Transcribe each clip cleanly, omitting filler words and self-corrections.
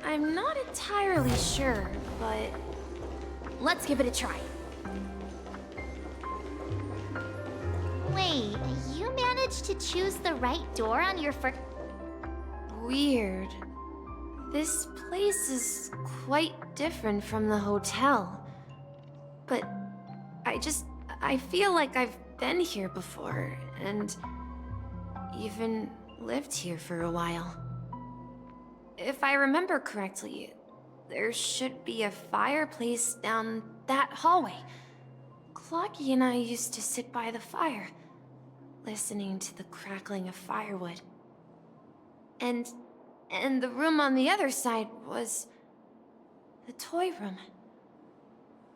I'm not entirely sure, but let's give it a try. Wait, you managed to choose the right door on your first... Weird. This place is quite different from the hotel. But I feel like I've been here before, and even lived here for a while. If I remember correctly, there should be a fireplace down that hallway. Clocky and I used to sit by the fire, listening to the crackling of firewood. And the room on the other side was the toy room.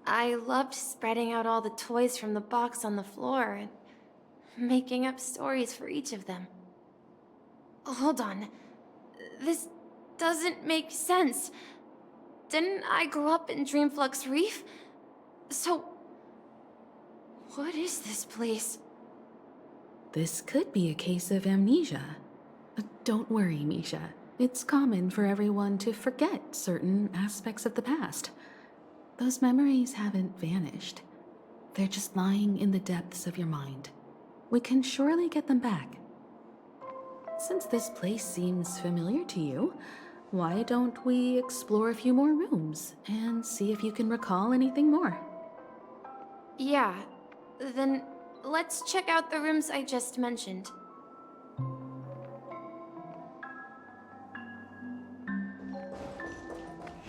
I loved spreading out all the toys from the box on the floor and making up stories for each of them. Hold on. This doesn't make sense. Didn't I grow up in Dreamflux Reef? So, what is this place? This could be a case of amnesia. Don't worry, Misha. It's common for everyone to forget certain aspects of the past. Those memories haven't vanished. They're just lying in the depths of your mind. We can surely get them back. Since this place seems familiar to you, why don't we explore a few more rooms and see if you can recall anything more? Yeah, then let's check out the rooms I just mentioned.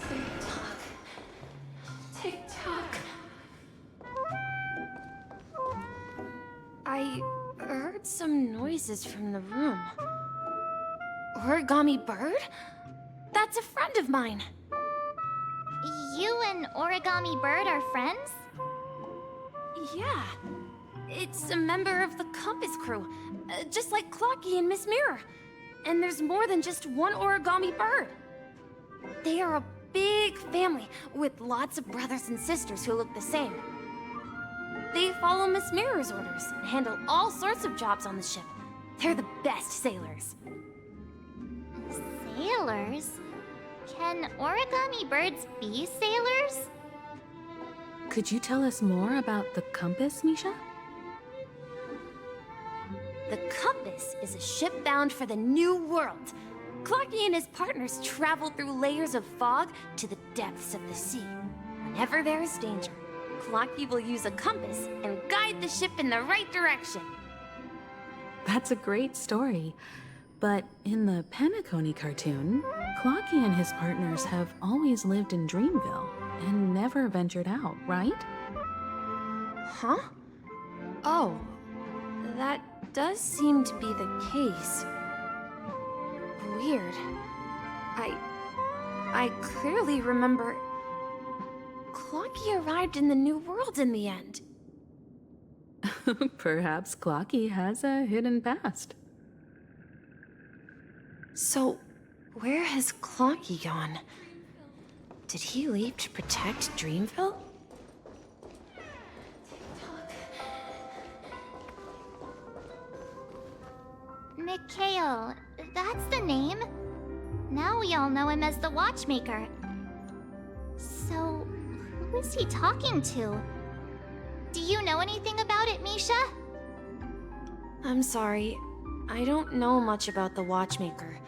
Tick-tock. Tick-tock. I heard some noises from the room. Origami bird? That's a friend of mine. You and Origami Bird are friends? Yeah. It's a member of the Compass crew, just like Clocky and Miss Mirror. And there's more than just one Origami Bird. They are a big family with lots of brothers and sisters who look the same. They follow Miss Mirror's orders and handle all sorts of jobs on the ship. They're the best sailors. Sailors? Can origami birds be sailors? Could you tell us more about the compass, Misha? The Compass is a ship bound for the New World. Clocky and his partners travel through layers of fog to the depths of the sea. Whenever there is danger, Clocky will use a compass and guide the ship in the right direction. That's a great story. But in the Penacony cartoon, Clocky and his partners have always lived in Dreamville and never ventured out, right? Huh? Oh, that does seem to be the case. Weird. I clearly remember Clocky arrived in the New World in the end. Perhaps Clocky has a hidden past. So, where has Clocky gone? Did he leave to protect Dreamville? Mikhail, that's the name. Now we all know him as the watchmaker. So, who is he talking to? Do you know anything about it, Misha? I'm sorry. I don't know much about the watchmaker.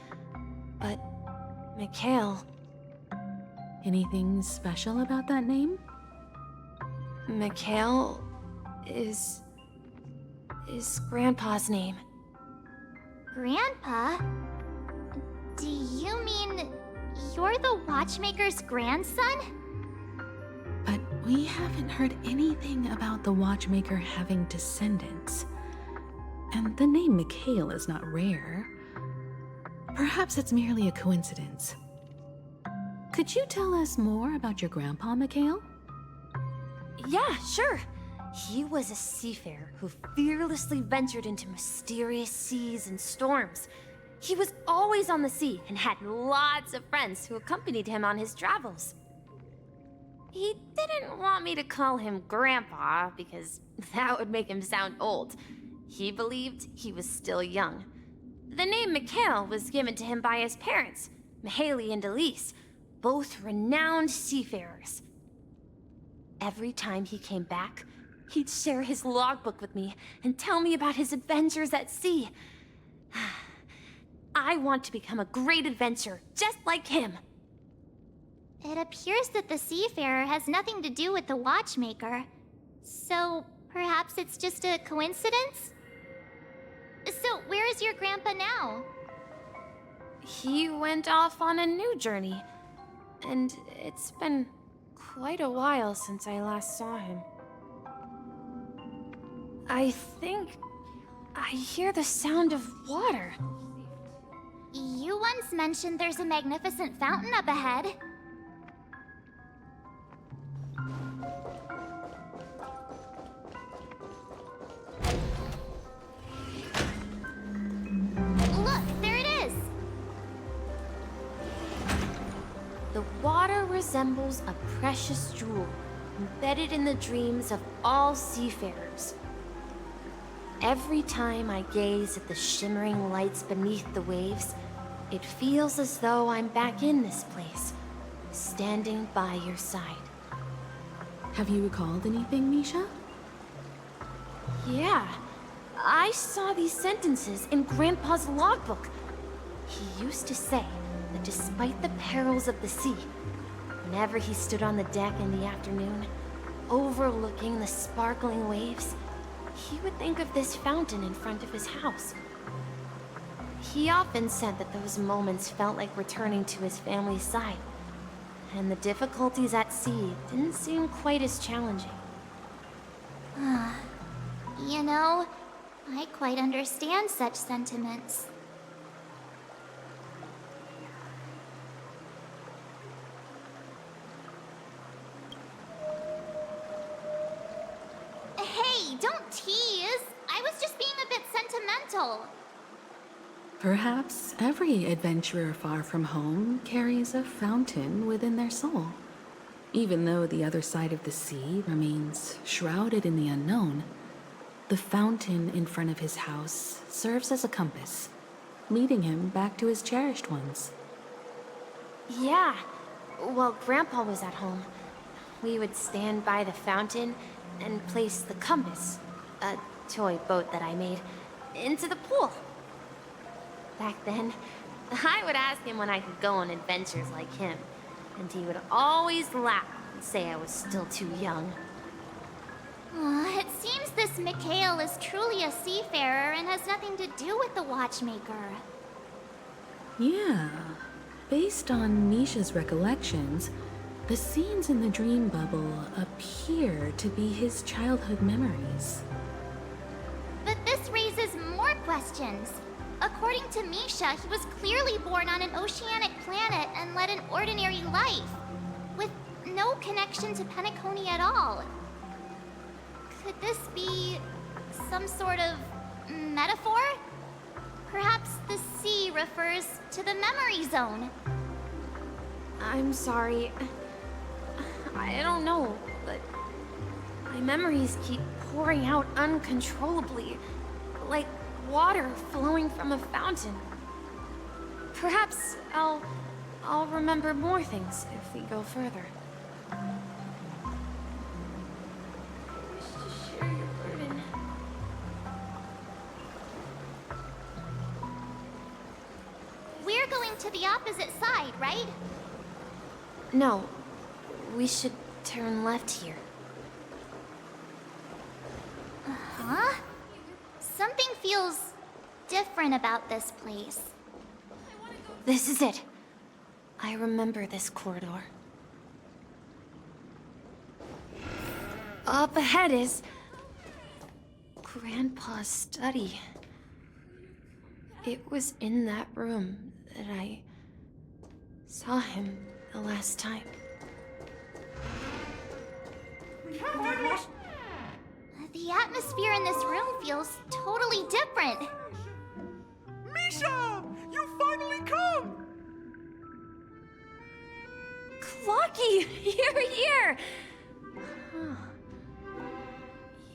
But, Mikhail... Anything special about that name? Mikhail is Grandpa's name. Grandpa? Do you mean you're the watchmaker's grandson? But we haven't heard anything about the watchmaker having descendants. And the name Mikhail is not rare. Perhaps it's merely a coincidence. Could you tell us more about your grandpa, Mikhail? Yeah, sure. He was a seafarer who fearlessly ventured into mysterious seas and storms. He was always on the sea and had lots of friends who accompanied him on his travels. He didn't want me to call him Grandpa because that would make him sound old. He believed he was still young. The name Mikhail was given to him by his parents, Mihaly and Elise, both renowned seafarers. Every time he came back, he'd share his logbook with me and tell me about his adventures at sea. I want to become a great adventurer, just like him. It appears that the seafarer has nothing to do with the watchmaker. So, perhaps it's just a coincidence? So, where is your grandpa now? He went off on a new journey, and it's been quite a while since I last saw him. I think I hear the sound of water. You once mentioned there's a magnificent fountain up ahead. Look, there it is! The water resembles a precious jewel embedded in the dreams of all seafarers. Every time I gaze at the shimmering lights beneath the waves, it feels as though I'm back in this place, standing by your side. Have you recalled anything, Misha? Yeah, I saw these sentences in Grandpa's logbook. He used to say that despite the perils of the sea, whenever he stood on the deck in the afternoon, overlooking the sparkling waves, he would think of this fountain in front of his house. He often said that those moments felt like returning to his family's side, and the difficulties at sea didn't seem quite as challenging. You know, I quite understand such sentiments. Hey, don't tease! I was just being a bit sentimental. Perhaps every adventurer far from home carries a fountain within their soul. Even though the other side of the sea remains shrouded in the unknown, the fountain in front of his house serves as a compass, leading him back to his cherished ones. Yeah, while Grandpa was at home, we would stand by the fountain and place the compass, a toy boat that I made, into the pool. Back then, I would ask him when I could go on adventures like him, and he would always laugh and say I was still too young. It seems this Mikhail is truly a seafarer and has nothing to do with the watchmaker. Yeah, based on Misha's recollections, the scenes in the dream bubble appear to be his childhood memories. But this raises more questions. According to Misha, he was clearly born on an oceanic planet and led an ordinary life, with no connection to Penacony at all. Could this be some sort of metaphor? Perhaps the sea refers to the memory zone. I'm sorry. I don't know, but my memories keep pouring out uncontrollably, like water flowing from a fountain. Perhaps I'll remember more things if we go further. I wish to share your burden. We're going to the opposite side, right? No, we should turn left here. Huh? Something feels different about this place. This is it. I remember this corridor. Up ahead is Grandpa's study. It was in that room that I saw him the last time. The atmosphere in this room feels totally different. Misha! You finally come! Clocky! You're here! Huh.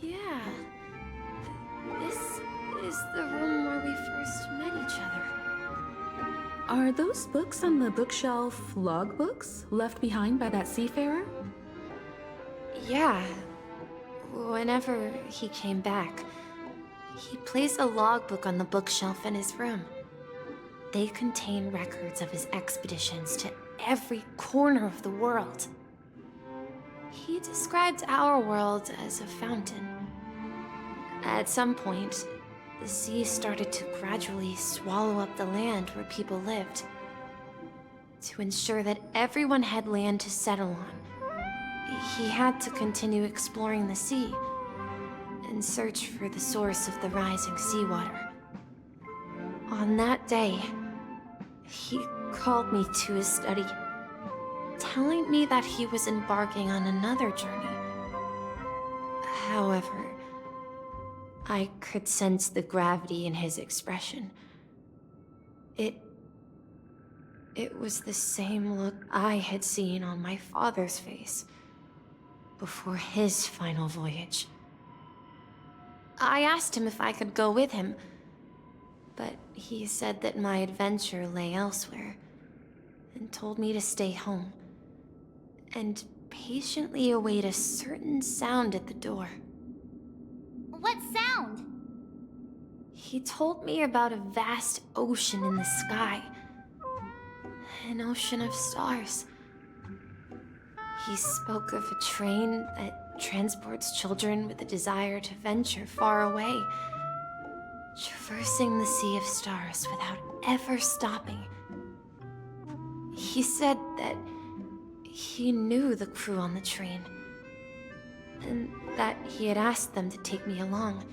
Yeah. This is the room where we first met each other. Are those books on the bookshelf logbooks left behind by that seafarer? Yeah. Whenever he came back, he placed a logbook on the bookshelf in his room. They contain records of his expeditions to every corner of the world. He described our world as a fountain. At some point, the sea started to gradually swallow up the land where people lived. To ensure that everyone had land to settle on, he had to continue exploring the sea and search for the source of the rising seawater. On that day, he called me to his study, telling me that he was embarking on another journey. However, I could sense the gravity in his expression. It was the same look I had seen on my father's face before his final voyage. I asked him if I could go with him, but he said that my adventure lay elsewhere and told me to stay home and patiently await a certain sound at the door. What sound? He told me about a vast ocean in the sky. An ocean of stars. He spoke of a train that transports children with a desire to venture far away, traversing the sea of stars without ever stopping. He said that he knew the crew on the train, and that he had asked them to take me along.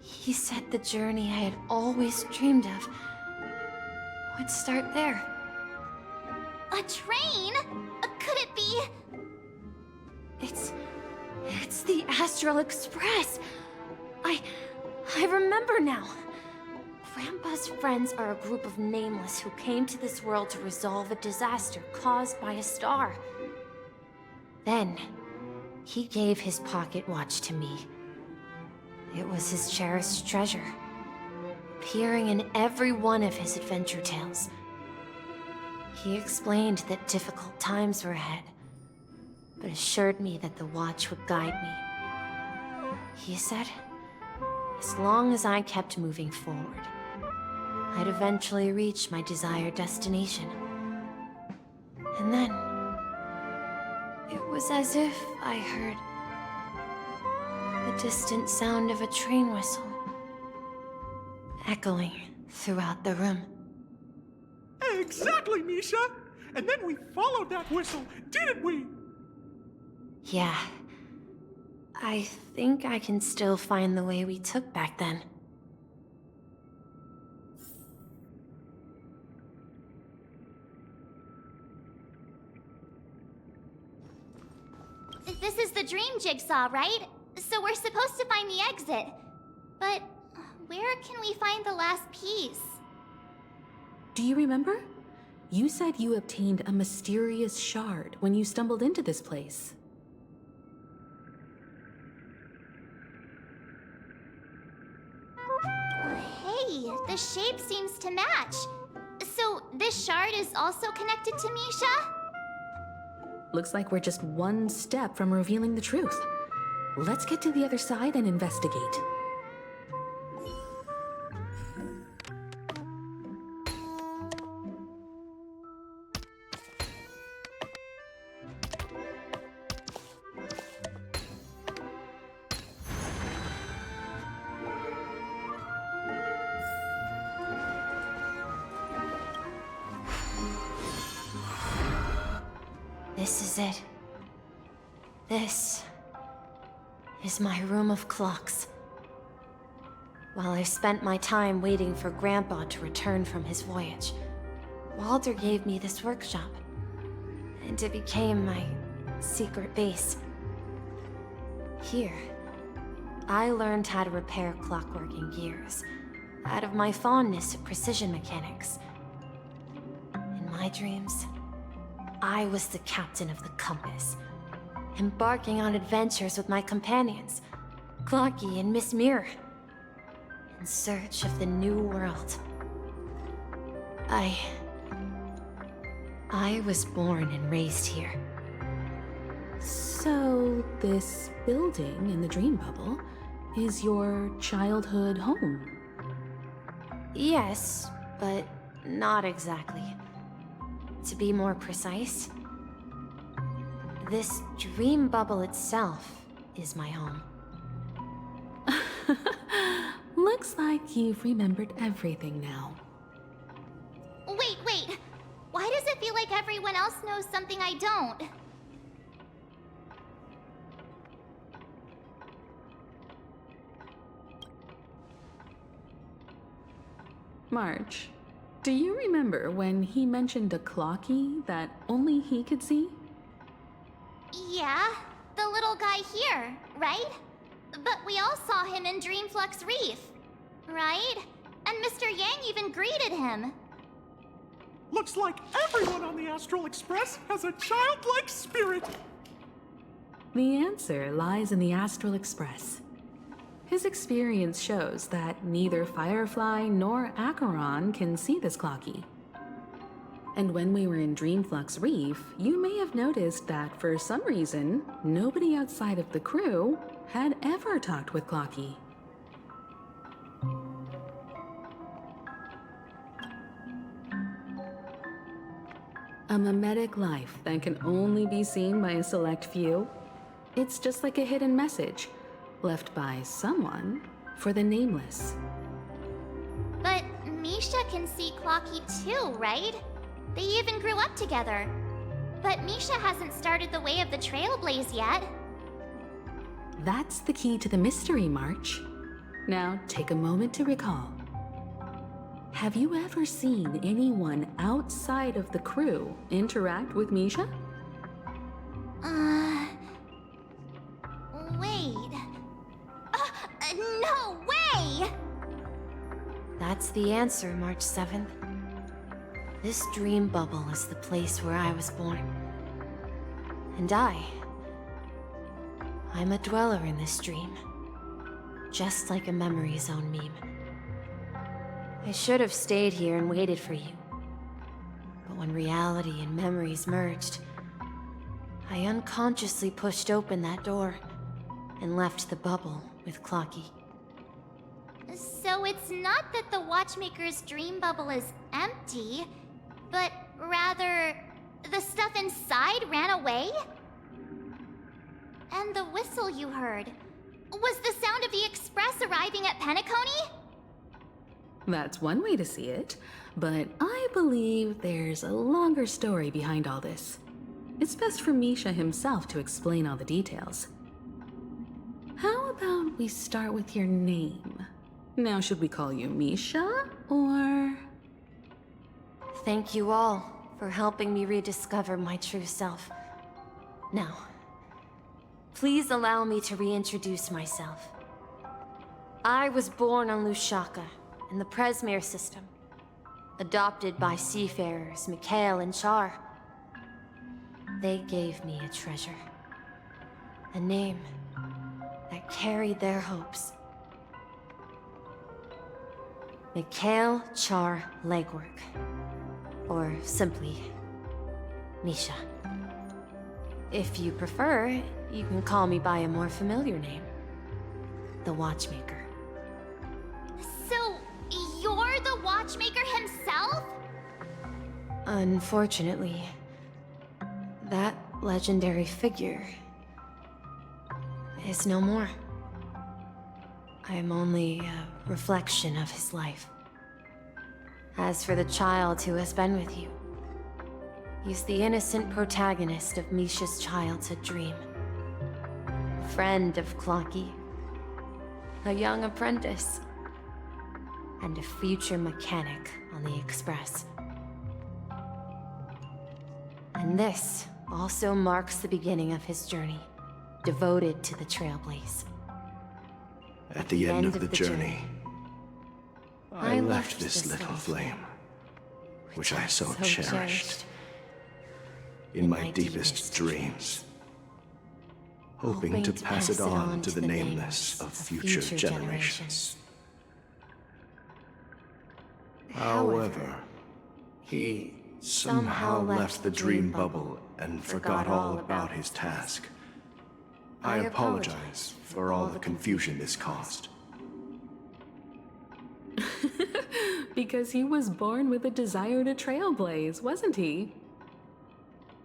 He said the journey I had always dreamed of would start there. A train? Could it be? It's the Astral Express. I remember now. Grandpa's friends are a group of nameless who came to this world to resolve a disaster caused by a star. Then, he gave his pocket watch to me. It was his cherished treasure, appearing in every one of his adventure tales. He explained that difficult times were ahead, but assured me that the watch would guide me. He said, as long as I kept moving forward, I'd eventually reach my desired destination. And then, it was as if I heard the distant sound of a train whistle, echoing throughout the room. Exactly, Misha! And then we followed that whistle, didn't we? Yeah. I think I can still find the way we took back then. This is the dream jigsaw, right? So we're supposed to find the exit. But where can we find the last piece? Do you remember? You said you obtained a mysterious shard when you stumbled into this place. Hey, the shape seems to match. So this shard is also connected to Misha? Looks like we're just one step from revealing the truth. Let's get to the other side and investigate. This is it. This is my room of clocks. While I spent my time waiting for Grandpa to return from his voyage, Walter gave me this workshop, and it became my secret base. Here, I learned how to repair clockwork and gears, out of my fondness of precision mechanics. In my dreams, I was the captain of the compass, embarking on adventures with my companions, Clocky and Miss Mirror, in search of the new world. I was born and raised here. So, this building in the dream bubble is your childhood home? Yes, but not exactly. To be more precise, this dream bubble itself is my home. Looks like you've remembered everything now. Wait. Why does it feel like everyone else knows something I don't? March, do you remember when he mentioned a clocky that only he could see? Yeah, the little guy here, right? But we all saw him in Dreamflux Reef, right? And Mr. Yang even greeted him. Looks like everyone on the Astral Express has a childlike spirit. The answer lies in the Astral Express. His experience shows that neither Firefly nor Acheron can see this clocky. And when we were in Dreamflux Reef, you may have noticed that for some reason, nobody outside of the crew had ever talked with Clocky. A mimetic life that can only be seen by a select few. It's just like a hidden message, left by someone for the nameless. But Misha can see Clocky too, right? They even grew up together. But Misha hasn't started the way of the Trailblaze yet. That's the key to the mystery, March. Now take a moment to recall. Have you ever seen anyone outside of the crew interact with Misha? Wait. No way! That's the answer, March 7th. This dream bubble is the place where I was born. And I'm a dweller in this dream. Just like a memory zone meme. I should have stayed here and waited for you. But when reality and memories merged, I unconsciously pushed open that door and left the bubble with Clocky. So it's not that the Watchmaker's dream bubble is empty, but rather the stuff inside ran away? And the whistle you heard was the sound of the express arriving at Penacony? That's one way to see it, but I believe there's a longer story behind all this. It's best for Misha himself to explain all the details. How about we start with your name? Now, should we call you Misha, or...? Thank you all for helping me rediscover my true self. Now, please allow me to reintroduce myself. I was born on Lushaka, in the Presmere system, adopted by seafarers Mikhail and Char. They gave me a treasure, a name that carried their hopes. Mikhail Char Legwork, or simply Misha. If you prefer, you can call me by a more familiar name, the Watchmaker. So, you're the Watchmaker himself? Unfortunately, that legendary figure is no more. I am only a reflection of his life. As for the child who has been with you, he's the innocent protagonist of Misha's childhood dream. A friend of Clocky, a young apprentice, and a future mechanic on the Express. And this also marks the beginning of his journey, devoted to the Trailblaze. At the end of the journey, I left this this little little flame, which I so cherished, in my deepest dreams, hoping to pass it on to the nameless of future generations. However, He somehow left the dream bubble and forgot all about his task. I apologize for all the confusion this caused. Because he was born with a desire to trailblaze, wasn't he?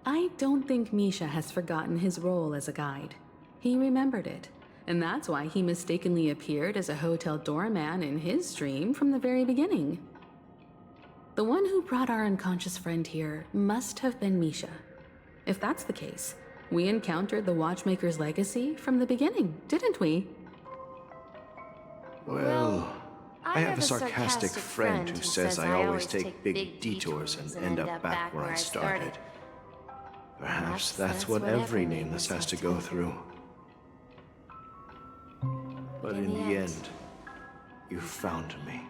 I don't think Misha has forgotten his role as a guide. He remembered it, and that's why he mistakenly appeared as a hotel doorman in his dream from the very beginning. The one who brought our unconscious friend here must have been Misha. If that's the case, we encountered the Watchmaker's legacy from the beginning, didn't we? Well, I have a sarcastic friend who says I always take big detours and end up back where I started. Perhaps that's what every nameless has to go through. But in the end, you found me.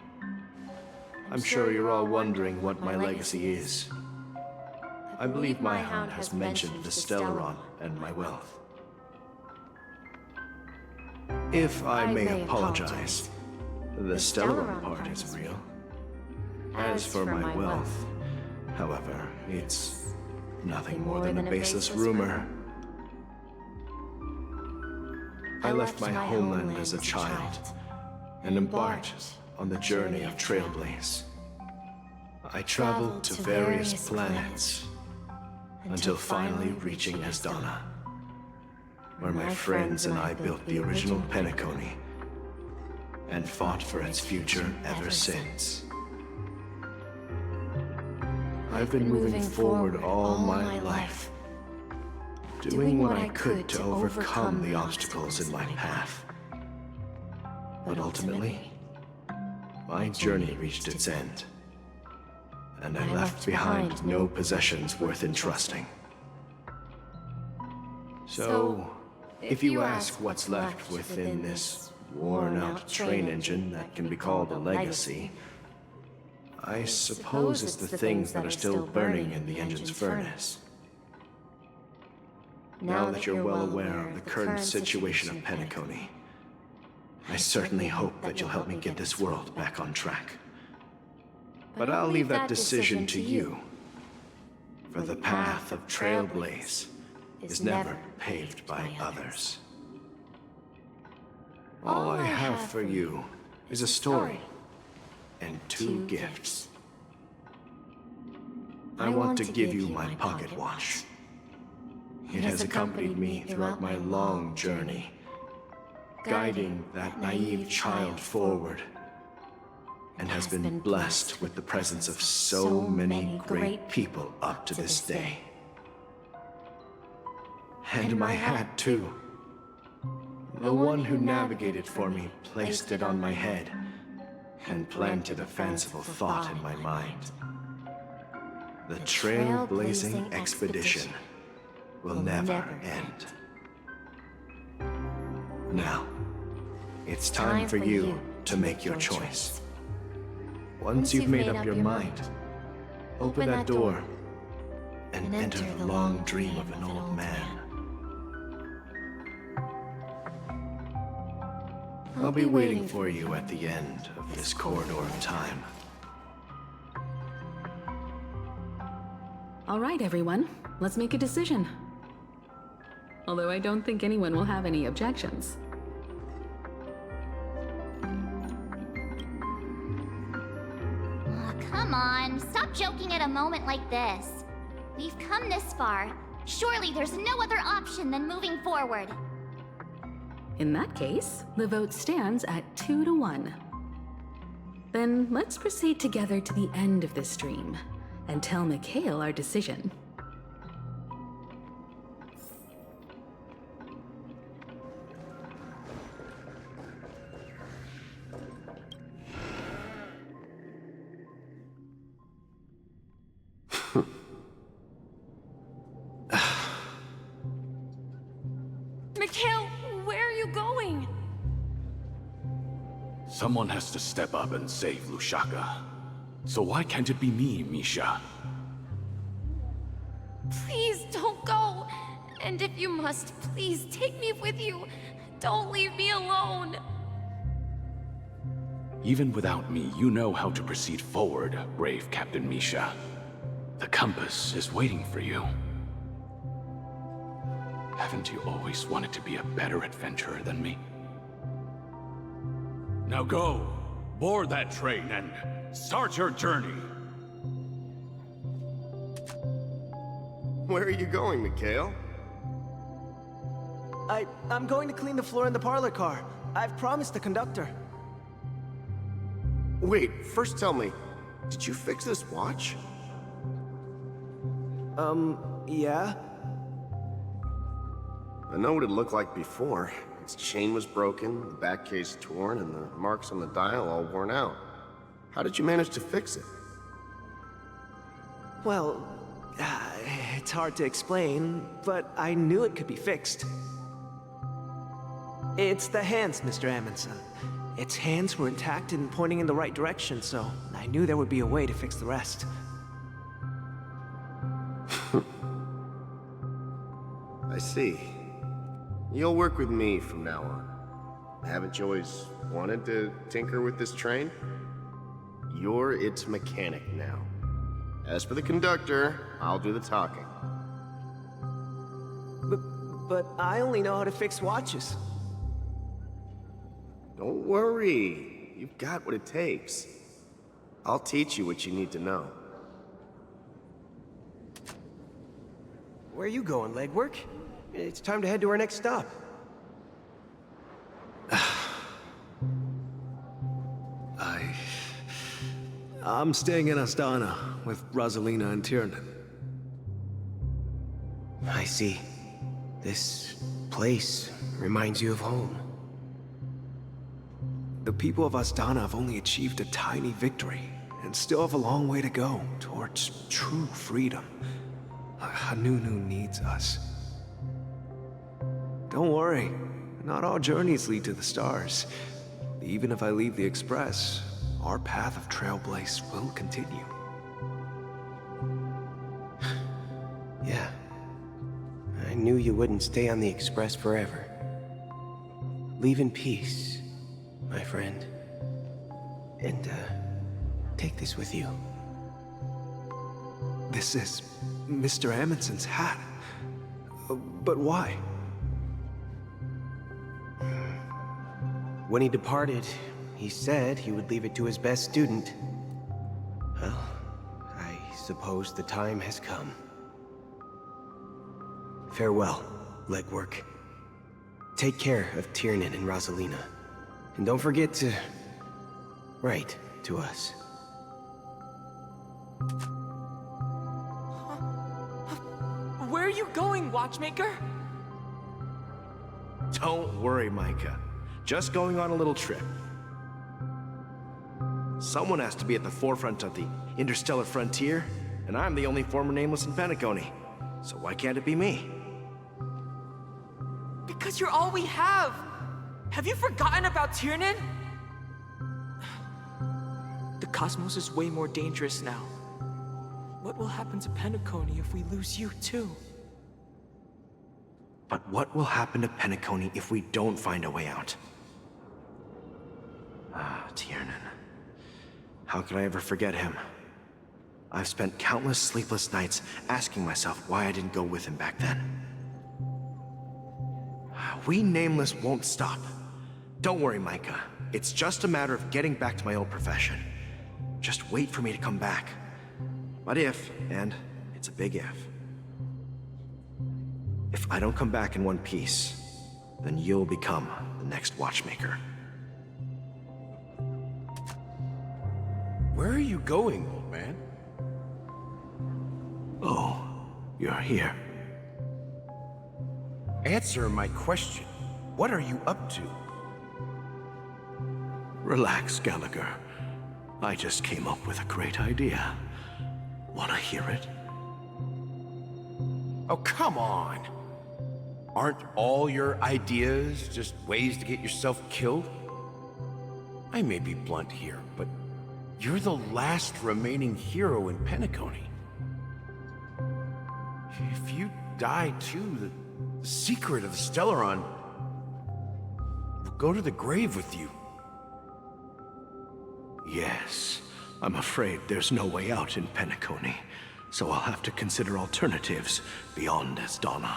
I'm sure you're all wondering what my legacy is. I believe my hound has mentioned the Stellaron and my wealth. If I may apologize, the Stellaron part is real. As for my wealth, however, it's nothing more than a baseless rumor. I left my homeland as a child and embarked on the journey of Trailblaze. I traveled to various planets until finally reaching Asdana, where my friends and I built the original Penacony and fought for its future ever since. I've been moving forward all my life, doing what I could to overcome the obstacles in my path. But ultimately, my journey reached its end, and I left behind no possessions worth entrusting. So, if you ask what's left within this worn-out train engine that can be called a legacy, I suppose it's the things that are still burning in the engine's furnace. Now that you're well aware of the current situation of Penacony, I certainly hope that you'll help me get this world back on track. But I'll leave that decision to you, for the path of Trailblaze is never paved by others. All I have for you is a story and two gifts. I want to give you my pocket watch. It has accompanied me throughout my long journey, guiding that naive child forward, and has been blessed with the presence of so many great people up to this day. And my hat, too. The one who navigated for me placed it on my head and planted a fanciful thought in my mind. The trailblazing expedition will never end. Now, it's time for you to make your choice. Once you've made up your mind, open that door and enter the long dream of an old man. I'll be waiting for you at the end of this corridor of time. All right, everyone, let's make a decision. Although I don't think anyone will have any objections. Oh, come on, stop joking at a moment like this. We've come this far. Surely there's no other option than moving forward. In that case, the vote stands at 2-1. Then let's proceed together to the end of this stream and tell Mikhail our decision. Mikhail, where are you going? Someone has to step up and save Lushaka. So why can't it be me, Misha? Please don't go. And if you must, please take me with you. Don't leave me alone. Even without me, you know how to proceed forward, brave Captain Misha. The compass is waiting for you. Haven't you always wanted to be a better adventurer than me? Now go, board that train and start your journey. Where are you going, Mikhail? I'm going to clean the floor in the parlor car. I've promised the conductor. Wait, first tell me, did you fix this watch? Yeah? I know what it looked like before. Its chain was broken, the back case torn, and the marks on the dial all worn out. How did you manage to fix it? Well, it's hard to explain, but I knew it could be fixed. It's the hands, Mr. Amundsen. Its hands were intact and pointing in the right direction, so I knew there would be a way to fix the rest. I see. You'll work with me from now on. Haven't you always wanted to tinker with this train? You're its mechanic now. As for the conductor, I'll do the talking. But I only know how to fix watches. Don't worry. You've got what it takes. I'll teach you what you need to know. Where are you going, legwork? It's time to head to our next stop. I'm staying in Astana with Rosalina and Tiernan. I see. This place reminds you of home. The people of Astana have only achieved a tiny victory, and still have a long way to go towards true freedom. Hanunu needs us. Don't worry, not all journeys lead to the stars. Even if I leave the Express, our path of Trailblaze will continue. Yeah. I knew you wouldn't stay on the Express forever. Leave in peace, my friend. And, take this with you. This is Mr. Amundsen's hat. But why? When he departed, he said he would leave it to his best student. Well, I suppose the time has come. Farewell, legwork. Take care of Tiernan and Rosalina. And don't forget to write to us. Where are you going, watchmaker? Don't worry, Micah. Just going on a little trip. Someone has to be at the forefront of the interstellar frontier, and I'm the only former nameless in Penacony. So why can't it be me? Because you're all we have. Have you forgotten about Tiernan? The cosmos is way more dangerous now. What will happen to Penacony if we lose you too? But what will happen to Penacony if we don't find a way out? Ah, Tiernan. How could I ever forget him? I've spent countless sleepless nights asking myself why I didn't go with him back then. We Nameless won't stop. Don't worry, Micah. It's just a matter of getting back to my old profession. Just wait for me to come back. But if, and it's a big if I don't come back in one piece, then you'll become the next watchmaker. Where are you going, old man? Oh, you're here. Answer my question. What are you up to? Relax, Gallagher. I just came up with a great idea. Wanna hear it? Oh, come on. Aren't all your ideas just ways to get yourself killed? I may be blunt here, but you're the last remaining hero in Penacony. If you die too, the secret of the Stellaron will go to the grave with you. Yes, I'm afraid there's no way out in Penacony. so I'll have to consider alternatives beyond Asdana.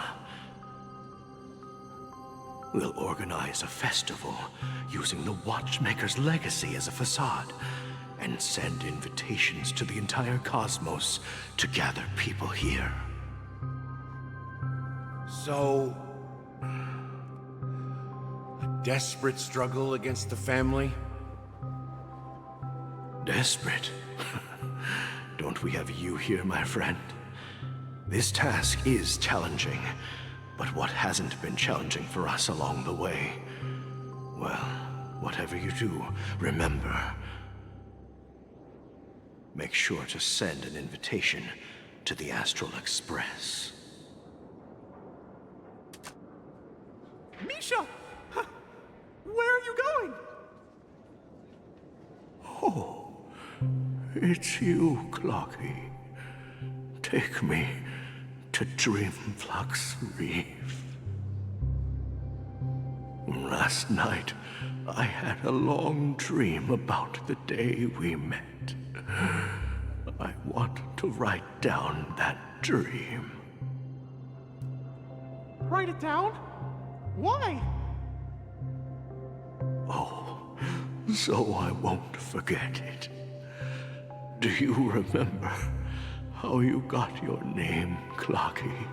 We'll organize a festival using the Watchmaker's legacy as a facade, and send invitations to the entire cosmos to gather people here. So, a desperate struggle against the family? Desperate? Don't we have you here, my friend? This task is challenging, but what hasn't been challenging for us along the way? Well, whatever you do, remember, make sure to send an invitation to the Astral Express. Misha! Huh, where are you going? Oh, it's you, Clocky. Take me to Dreamflux Reef. Last night, I had a long dream about the day we met. I want to write down that dream. Write it down? Why? Oh, so I won't forget it. Do you remember how you got your name, Clocky?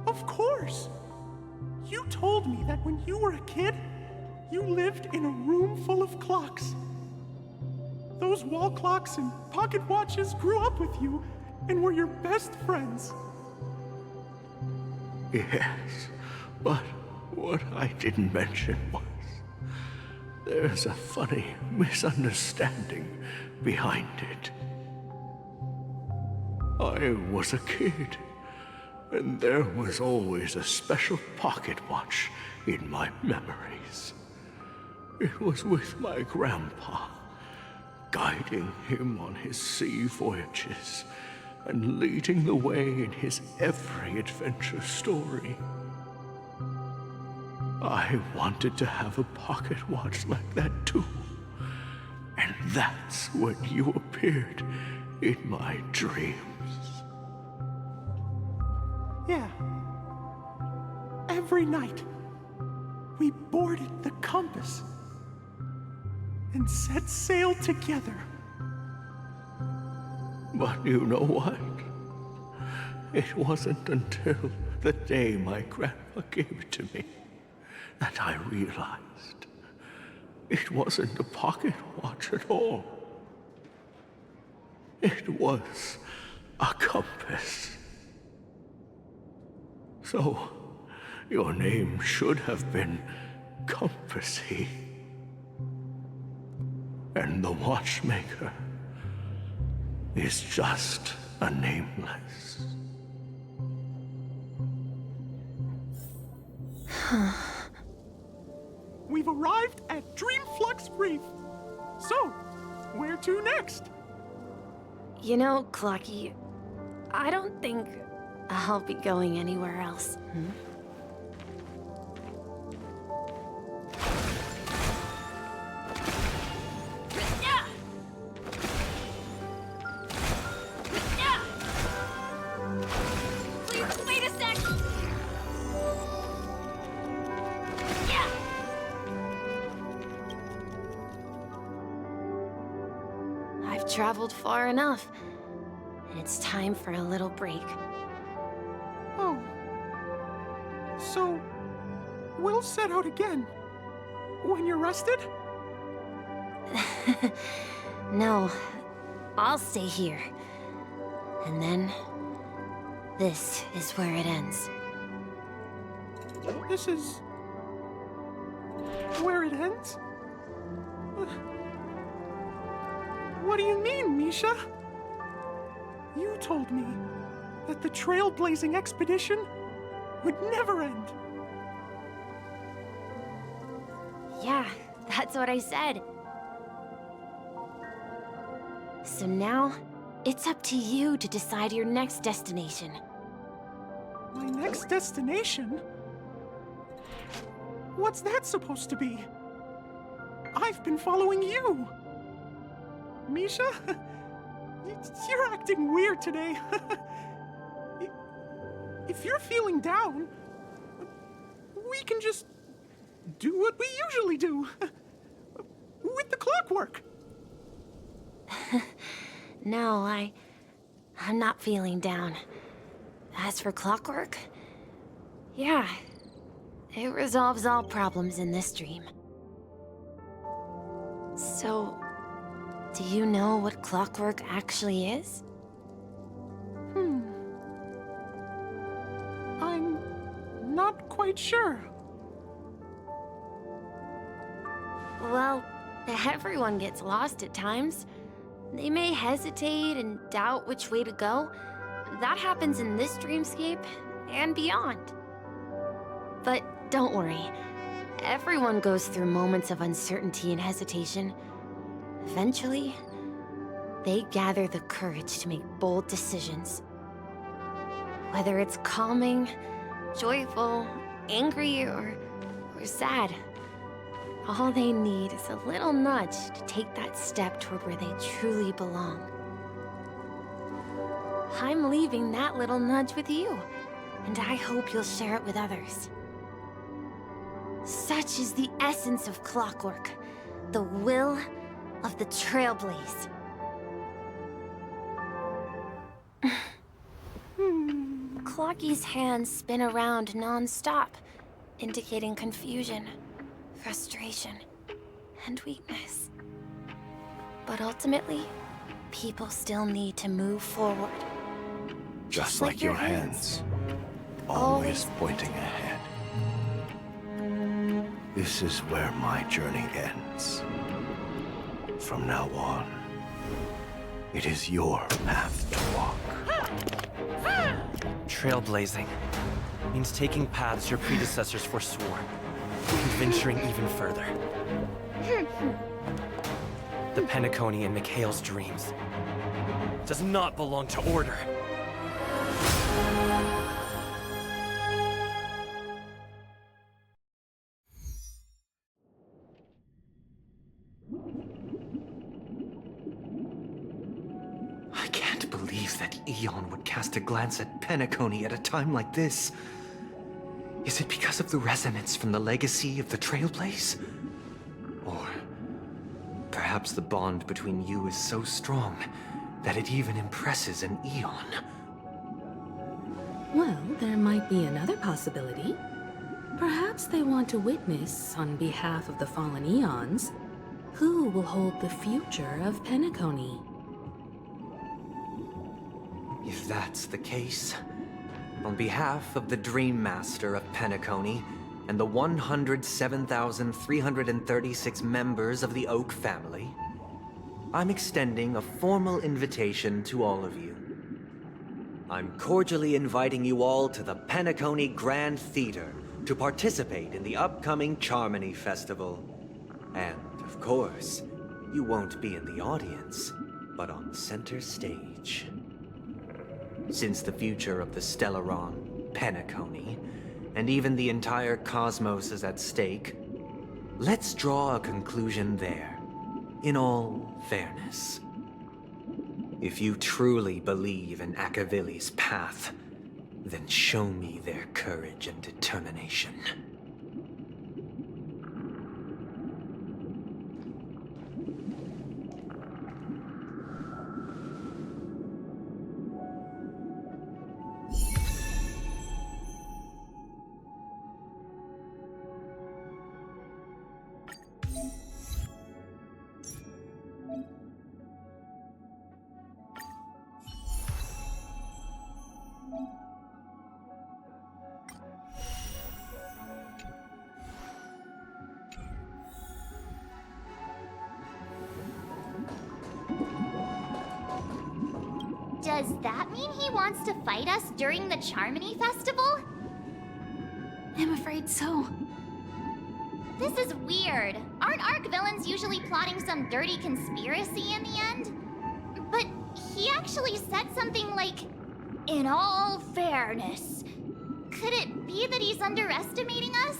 Of course! You told me that when you were a kid, you lived in a room full of clocks. Those wall clocks and pocket watches grew up with you and were your best friends. Yes, but what I didn't mention was there's a funny misunderstanding behind it. I was a kid, and there was always a special pocket watch in my memories. It was with my grandpa, guiding him on his sea voyages and leading the way in his every adventure story. I wanted to have a pocket watch like that too. And that's when you appeared in my dreams. Yeah. Every night, we boarded the compass and set sail together. But you know what? It wasn't until the day my grandpa gave it to me that I realized it wasn't a pocket watch at all. It was a compass. So, your name should have been Compassy. And the Watchmaker is just a nameless. We've arrived at Dreamflux Reef. So, where to next? You know, Clocky, I don't think I'll be going anywhere else. Please, wait a sec! Yeah! I've traveled far enough, and it's time for a little break. Oh. So, we'll set out again. When you're rested? No, I'll stay here. And then, this is where it ends. This is... where it ends? What do you mean, Misha? You told me that the trailblazing expedition would never end. Yeah, that's what I said. So now, it's up to you to decide your next destination. My next destination? What's that supposed to be? I've been following you. Misha? You're acting weird today. If you're feeling down, we can just do what we usually do. With the clockwork. No, I'm not feeling down. As for clockwork, yeah, it resolves all problems in this dream. So, do you know what clockwork actually is? I'm not quite sure. Well, everyone gets lost at times. They may hesitate and doubt which way to go. That happens in this dreamscape and beyond. But don't worry. Everyone goes through moments of uncertainty and hesitation. Eventually, they gather the courage to make bold decisions. Whether it's calming, joyful, angry, or sad. All they need is a little nudge to take that step toward where they truly belong. I'm leaving that little nudge with you, and I hope you'll share it with others. Such is the essence of clockwork, the will of the Trailblaze. Clocky's hands spin around non-stop, indicating confusion, frustration, and weakness. But ultimately, people still need to move forward. Just like your hands, always pointing ahead. This is where my journey ends. From now on, it is your path to walk. Trailblazing means taking paths your predecessors forswore, and venturing even further. The Penacony in Mikhail's dreams does not belong to Order. I can't believe that Eon would cast a glance at Penacony at a time like this. Is it because of the resonance from the legacy of the Trailblaze? Or perhaps the bond between you is so strong that it even impresses an Eon? Well, there might be another possibility. Perhaps they want to witness, on behalf of the fallen Eons, who will hold the future of Penacony. If that's the case, on behalf of the Dream Master of Penacony and the 107,336 members of the Oak family, I'm extending a formal invitation to all of you. I'm cordially inviting you all to the Penacony Grand Theater to participate in the upcoming Charmony Festival. And, of course, you won't be in the audience, but on center stage. Since the future of the Stellaron, Penacony, and even the entire cosmos is at stake, let's draw a conclusion there, in all fairness. If you truly believe in Akavili's path, then show me their courage and determination. Does that mean he wants to fight us during the Charmony Festival? I'm afraid so. This is weird. Aren't Arc villains usually plotting some dirty conspiracy in the end? But he actually said something like, "in all fairness." Could it be that he's underestimating us?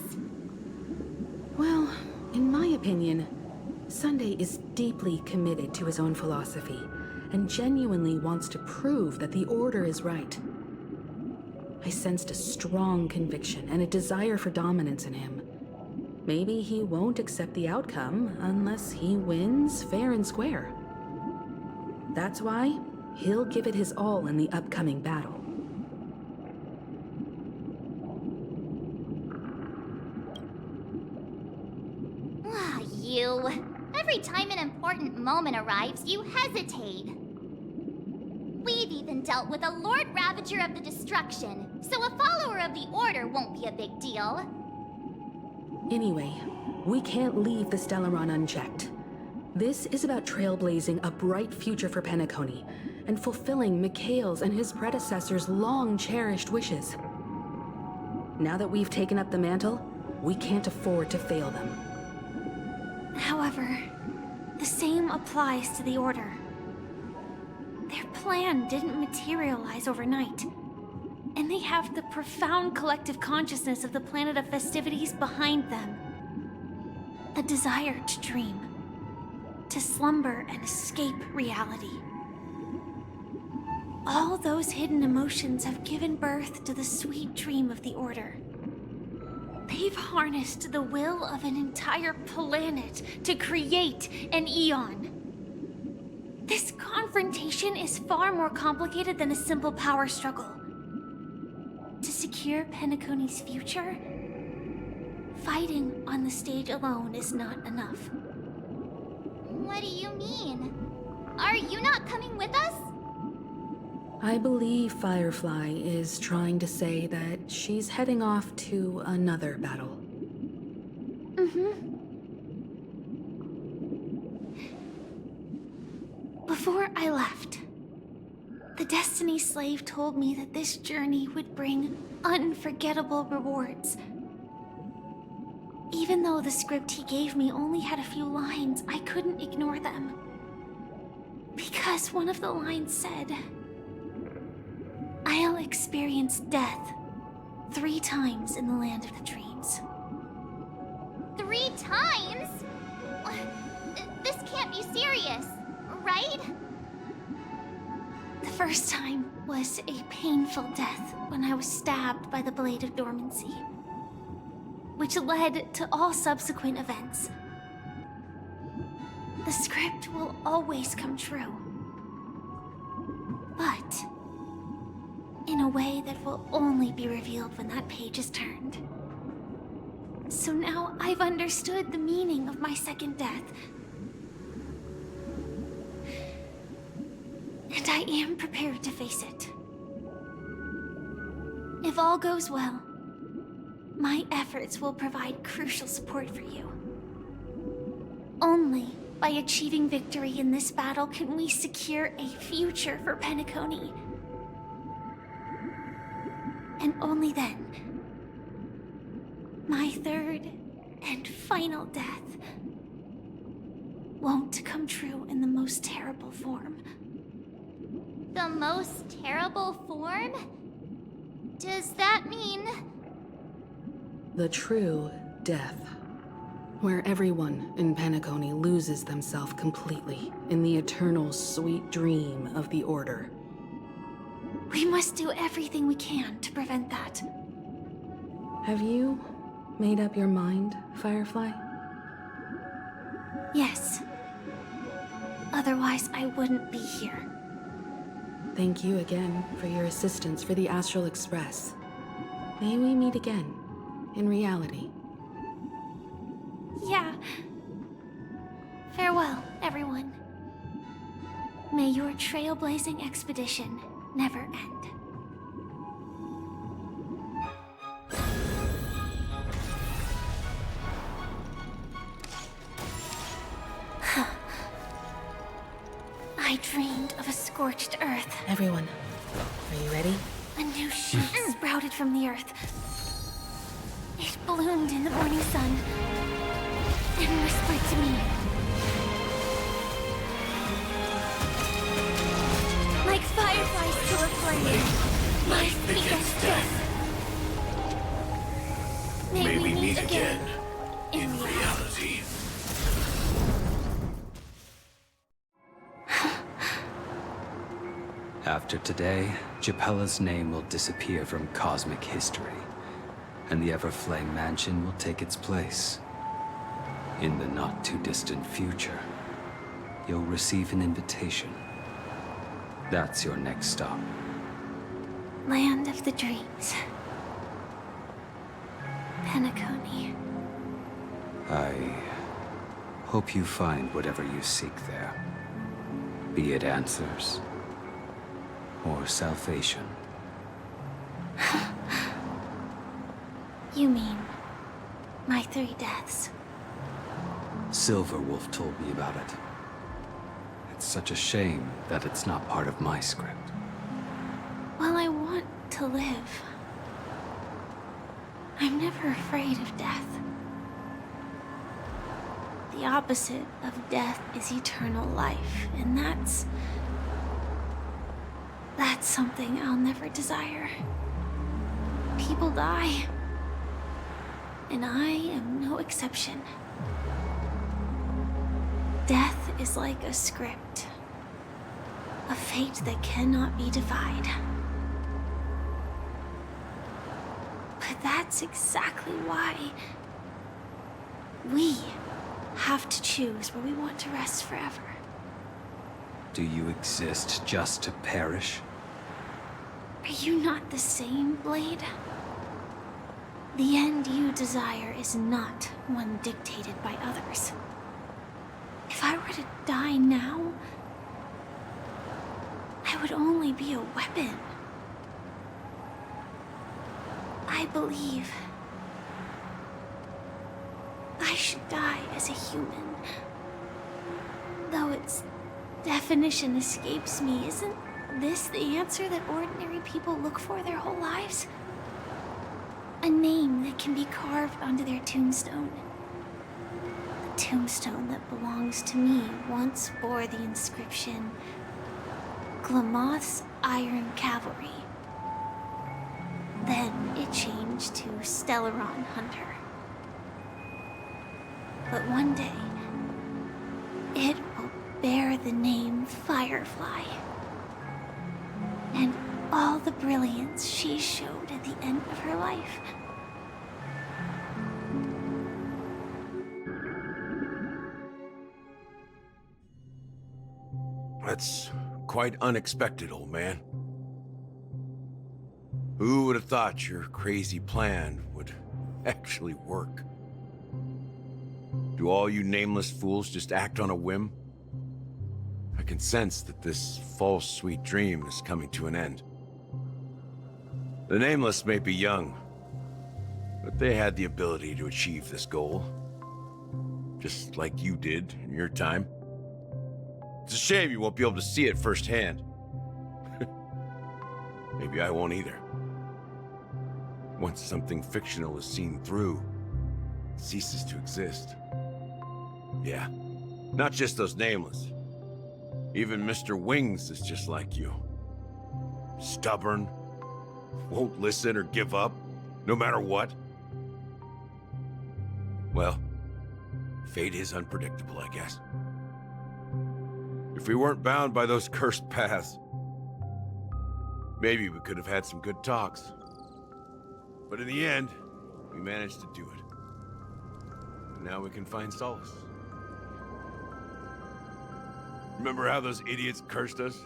Well, in my opinion, Sunday is deeply committed to his own philosophy, and genuinely wants to prove that the Order is right. I sensed a strong conviction and a desire for dominance in him. Maybe he won't accept the outcome unless he wins fair and square. That's why he'll give it his all in the upcoming battle. Ah, you. Every time an important moment arrives, you hesitate. We've even dealt with a Lord Ravager of the Destruction, so a follower of the Order won't be a big deal. Anyway, we can't leave the Stellaron unchecked. This is about trailblazing a bright future for Penacony and fulfilling Mikhail's and his predecessors' long-cherished wishes. Now that we've taken up the mantle, we can't afford to fail them. However, the same applies to the Order. Their plan didn't materialize overnight, and they have the profound collective consciousness of the planet of festivities behind them. A desire to dream, to slumber and escape reality. All those hidden emotions have given birth to the sweet dream of the Order. They've harnessed the will of an entire planet to create an eon. This confrontation is far more complicated than a simple power struggle. To secure Penacony's future, fighting on the stage alone is not enough. What do you mean? Are you not coming with us? I believe Firefly is trying to say that she's heading off to another battle. Before I left, the Destiny Slave told me that this journey would bring unforgettable rewards. Even though the script he gave me only had a few lines, I couldn't ignore them. Because one of the lines said, "I'll experience death 3 times in the land of the dreams." 3 times? This can't be serious, right? The first time was a painful death when I was stabbed by the Blade of Dormancy, which led to all subsequent events. The script will always come true, but in a way that will only be revealed when that page is turned. So now I've understood the meaning of my second death. And I am prepared to face it. If all goes well, my efforts will provide crucial support for you. Only by achieving victory in this battle can we secure a future for Penacony. And only then, my third and final death won't come true in the most terrible form. The most terrible form? Does that mean... The true death, where everyone in Penacony loses themselves completely in the eternal sweet dream of the Order. We must do everything we can to prevent that. Have you made up your mind, Firefly? Yes. Otherwise, I wouldn't be here. Thank you again for your assistance for the Astral Express. May we meet again, in reality. Yeah. Farewell, everyone. May your trailblazing expedition never end. I dreamed of a scorched earth. Everyone, are you ready? A new shoot sprouted from the earth. It bloomed in the morning sun and whispered to me. Like fireflies to a flame, life begets death. May we meet again in reality. After today, Japella's name will disappear from cosmic history, and the Everflame Mansion will take its place. In the not-too-distant future, you'll receive an invitation. That's your next stop. Land of the Dreams. Penacony. I hope you find whatever you seek there. Be it answers or salvation. You mean my 3 deaths? Silverwolf told me about it. It's such a shame that it's not part of my script. Well, I want to live. I'm never afraid of death. The opposite of death is eternal life, and that's something I'll never desire. People die, and I am no exception. Death is like a script, a fate that cannot be defied. But that's exactly why we have to choose where we want to rest forever. Do you exist just to perish? Are you not the same, Blade? The end you desire is not one dictated by others. If I were to die now, I would only be a weapon. I believe I should die as a human. Though its definition escapes me, isn't this the answer that ordinary people look for their whole lives? A name that can be carved onto their tombstone. The tombstone that belongs to me once bore the inscription, Glamoth's Iron Cavalry. Then it changed to Stellaron Hunter. But one day, it will bear the name Firefly. And all the brilliance she showed at the end of her life. That's quite unexpected, old man. Who would have thought your crazy plan would actually work? Do all you nameless fools just act on a whim? I can sense that this false sweet dream is coming to an end. The nameless may be young, but they had the ability to achieve this goal. Just like you did in your time. It's a shame you won't be able to see it firsthand. Maybe I won't either. Once something fictional is seen through, it ceases to exist. Yeah, not just those nameless. Even Mr. Wings is just like you. Stubborn, won't listen or give up, no matter what. Well, fate is unpredictable, I guess. If we weren't bound by those cursed paths, maybe we could have had some good talks. But in the end, we managed to do it. And now we can find solace. Remember how those idiots cursed us?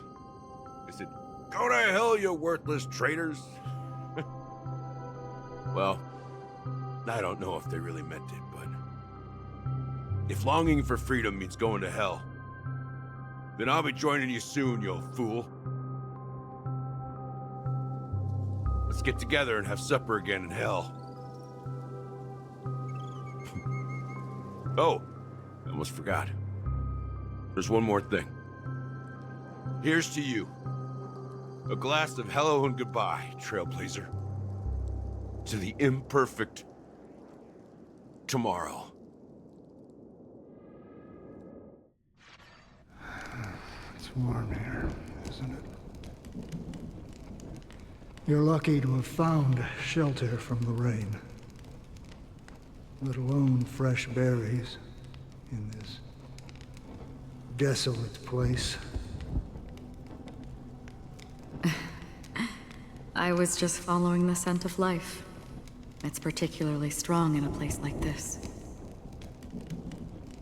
They said, "Go to hell, you worthless traitors!" Well, I don't know if they really meant it, but if longing for freedom means going to hell, then I'll be joining you soon, you fool. Let's get together and have supper again in hell. Oh, I almost forgot. There's one more thing. Here's to you. A glass of hello and goodbye, Trailblazer. To the imperfect tomorrow. It's warm here, isn't it? You're lucky to have found shelter from the rain. Let alone fresh berries in this desolate place. I was just following the scent of life. It's particularly strong in a place like this.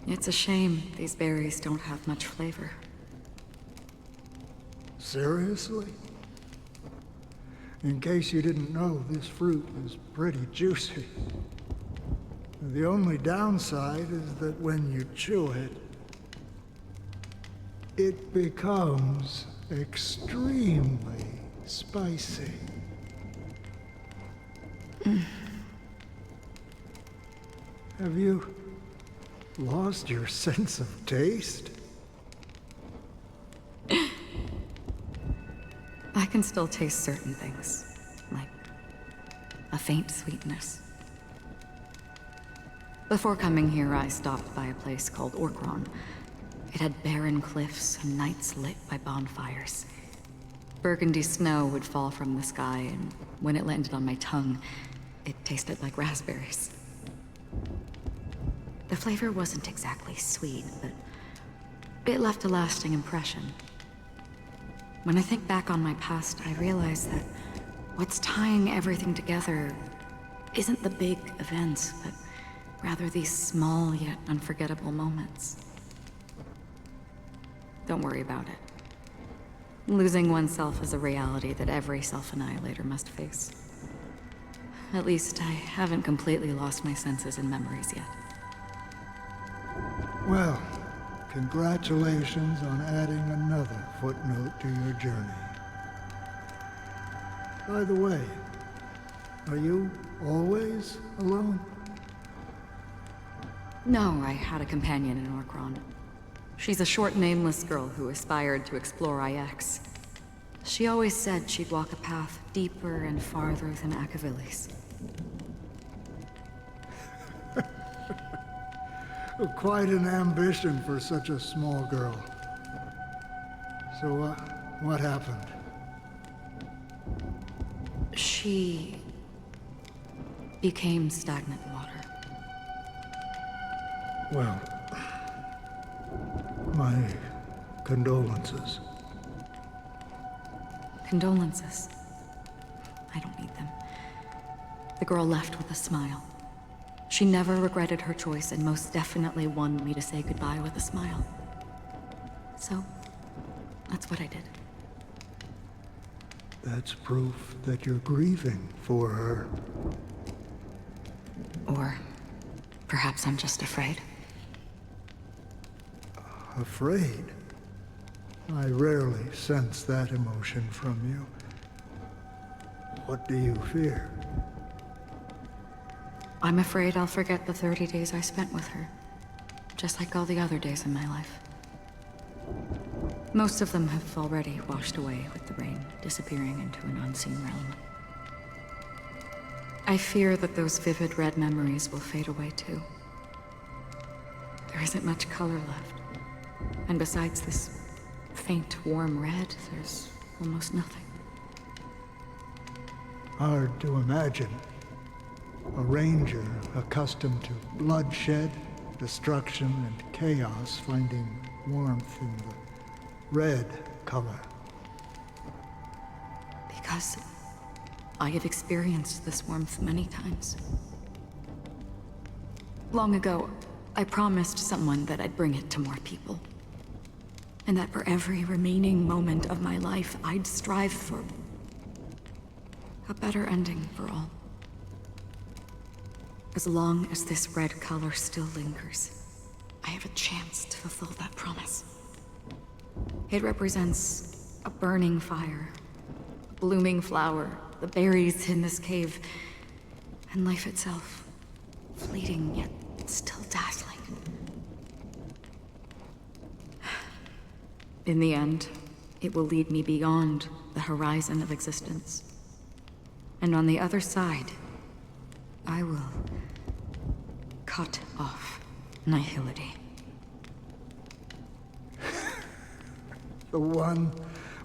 It's a shame these berries don't have much flavor. Seriously? In case you didn't know, this fruit is pretty juicy. The only downside is that when you chew it, it becomes extremely spicy. Have you lost your sense of taste? I can still taste certain things, like a faint sweetness. Before coming here, I stopped by a place called Orkron. It had barren cliffs and nights lit by bonfires. Burgundy snow would fall from the sky, and when it landed on my tongue, it tasted like raspberries. The flavor wasn't exactly sweet, but it left a lasting impression. When I think back on my past, I realize that what's tying everything together isn't the big events, but rather these small yet unforgettable moments. Don't worry about it. Losing oneself is a reality that every self-annihilator must face. At least I haven't completely lost my senses and memories yet. Well, congratulations on adding another footnote to your journey. By the way, are you always alone? No, I had a companion in Orkron. She's a short, nameless girl who aspired to explore IX. She always said she'd walk a path deeper and farther than Akavilis. Quite an ambition for such a small girl. So, what happened? She became stagnant water. Well, my condolences. Condolences. I don't need them. The girl left with a smile. She never regretted her choice and most definitely wanted me to say goodbye with a smile. So, that's what I did. That's proof that you're grieving for her. Or perhaps I'm just afraid. Afraid? I rarely sense that emotion from you. What do you fear? I'm afraid I'll forget the 30 days I spent with her, just like all the other days in my life. Most of them have already washed away with the rain, disappearing into an unseen realm. I fear that those vivid red memories will fade away too. There isn't much color left. And besides this faint, warm red, there's almost nothing. Hard to imagine. A ranger accustomed to bloodshed, destruction, and chaos finding warmth in the red color. Because I have experienced this warmth many times. Long ago, I promised someone that I'd bring it to more people. And that for every remaining moment of my life, I'd strive for a better ending for all. As long as this red color still lingers, I have a chance to fulfill that promise. It represents a burning fire, a blooming flower, the berries in this cave, and life itself, fleeting yet still dazzling. In the end, it will lead me beyond the horizon of existence. And on the other side, I will cut off nihility. The one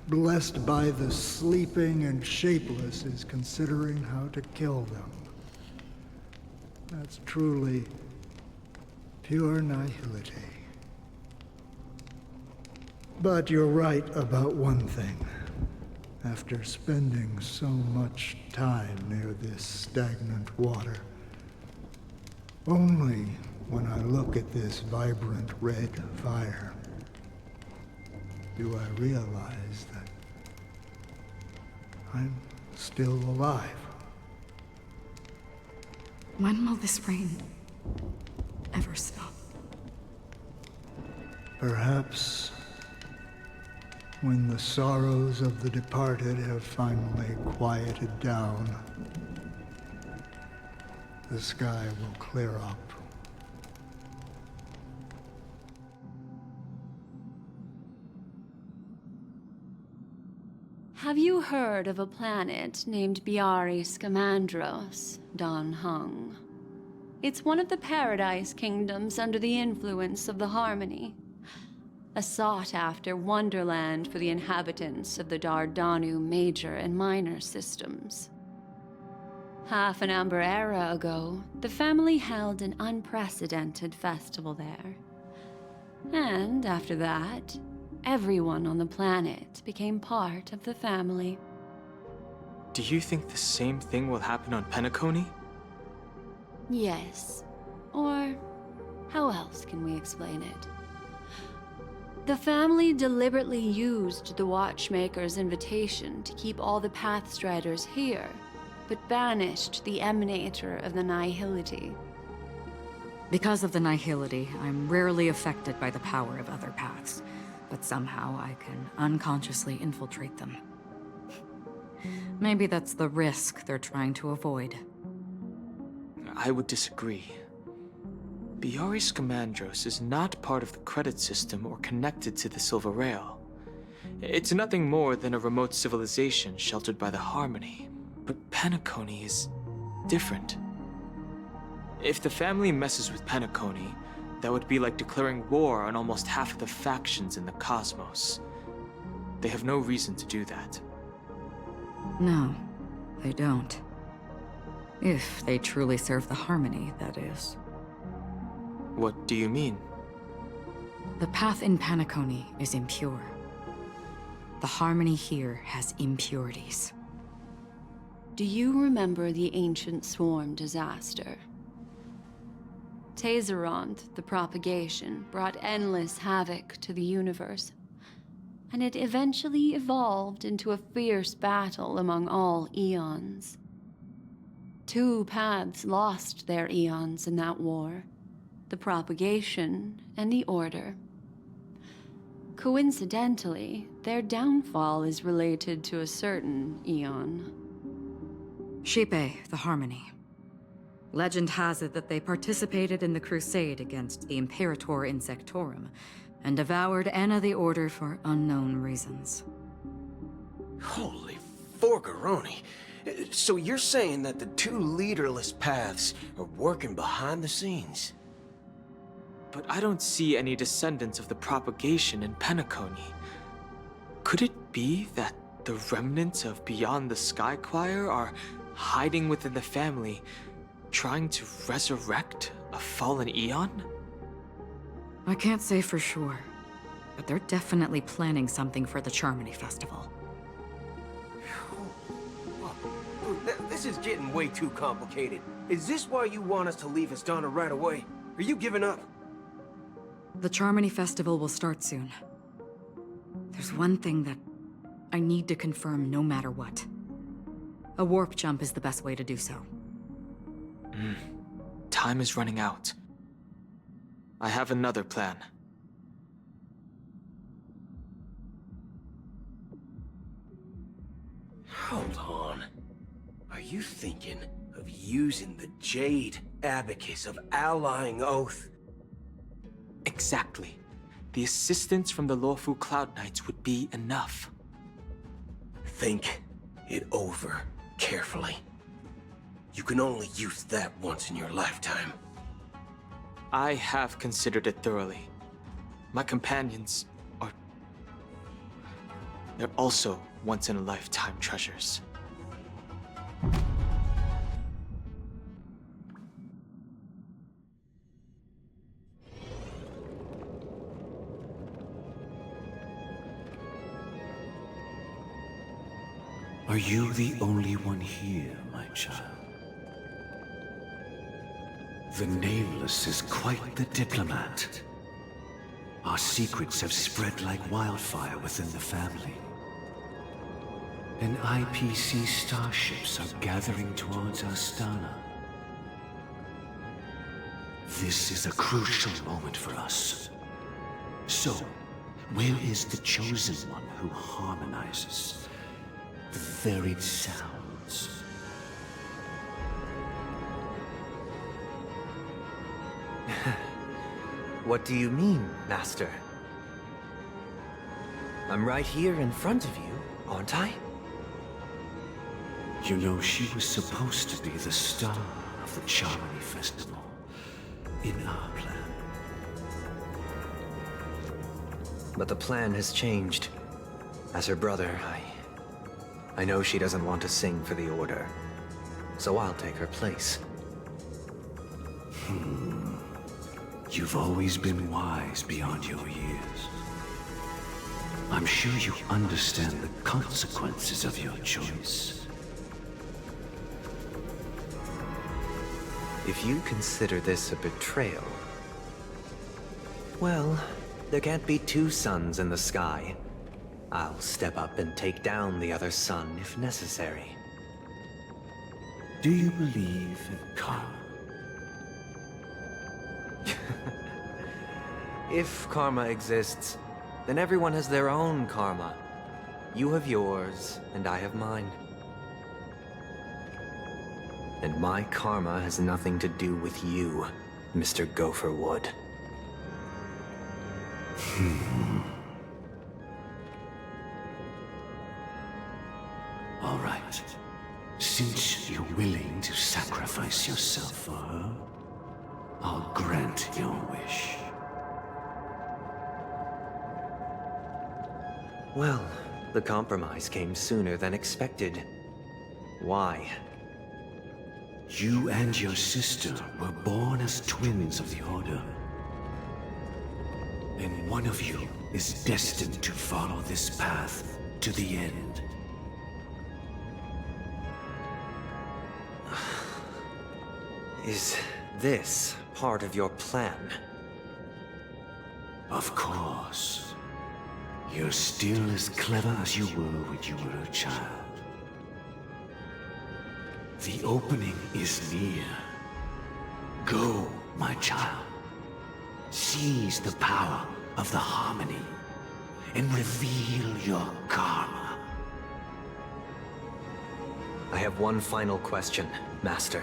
blessed by the sleeping and shapeless is considering how to kill them. That's truly pure nihility. But you're right about one thing. after spending so much time near this stagnant water. Only when I look at this vibrant red fire do I realize that I'm still alive. When will this rain ever stop? Perhaps when the sorrows of the departed have finally quieted down, the sky will clear up. Have you heard of a planet named Biari Scamandros, Don Hung? It's one of the Paradise Kingdoms under the influence of the Harmony. A sought-after wonderland for the inhabitants of the Dardanu major and minor systems. Half an Amber Era ago, the family held an unprecedented festival there. And after that, everyone on the planet became part of the family. Do you think the same thing will happen on Penacony? Yes. Or how else can we explain it? The family deliberately used the watchmaker's invitation to keep all the Pathstriders here, but banished the emanator of the nihility. Because of the nihility, I'm rarely affected by the power of other paths, but somehow I can unconsciously infiltrate them. Maybe that's the risk they're trying to avoid. I would disagree. Biari Scamandros is not part of the credit system or connected to the Silver Rail. It's nothing more than a remote civilization sheltered by the Harmony. But Penacony is different. If the family messes with Penacony, that would be like declaring war on almost half of the factions in the cosmos. They have no reason to do that. No, they don't. If they truly serve the Harmony, that is. What do you mean? The path in Penacony is impure. The Harmony here has impurities. Do you remember the ancient swarm disaster? Tazeront, the propagation, brought endless havoc to the universe, and it eventually evolved into a fierce battle among all eons. 2 paths lost their eons in that war, the propagation and the order. Coincidentally, their downfall is related to a certain eon. Shipe, the Harmony. Legend has it that they participated in the crusade against the Imperator Insectorum, and devoured Anna the Order for unknown reasons. Holy forgaroni. So you're saying that the 2 leaderless paths are working behind the scenes? But I don't see any descendants of the propagation in Penacony. Could it be that the remnants of Beyond the Sky Choir are hiding within the family, trying to resurrect a fallen eon? I can't say for sure, but they're definitely planning something for the Charmony Festival. This is getting way too complicated. Is this why you want us to leave Astana right away? Are you giving up? The Charmony Festival will start soon. There's one thing that I need to confirm no matter what. A warp jump is the best way to do so. Time is running out. I have another plan. Hold on. Are you thinking of using the Jade Abacus of Allying Oath? Exactly. The assistance from the Lawfu Cloud Knights would be enough. Think it over carefully. You can only use that once in your lifetime. I have considered it thoroughly. My companions are... they're also once-in-a-lifetime treasures. Are you the only one here, my child? The Nameless is quite the diplomat. Our secrets have spread like wildfire within the family. And IPC starships are gathering towards Astana. This is a crucial moment for us. So, where is the Chosen One who harmonizes the varied sounds? What do you mean, Master? I'm right here in front of you, aren't I? You know, she was supposed to be the star of the Charmony Festival in our plan. But the plan has changed. As her brother, I know she doesn't want to sing for the Order. So I'll take her place. You've always been wise beyond your years. I'm sure you understand the consequences of your choice. If you consider this a betrayal, well, there can't be two suns in the sky. I'll step up and take down the other sun if necessary. Do you believe in karma? If karma exists, then everyone has their own karma. You have yours, and I have mine. And my karma has nothing to do with you, Mr. Gopherwood. All right. Since you're willing to sacrifice yourself for her, I'll grant your wish. Well, the compromise came sooner than expected. Why? You and your sister were born as twins of the Order. And one of you is destined to follow this path to the end. Is this part of your plan? Of course. You're still as clever as you were when you were a child. The opening is near. Go, my child. Seize the power of the harmony and reveal your karma. I have one final question, Master.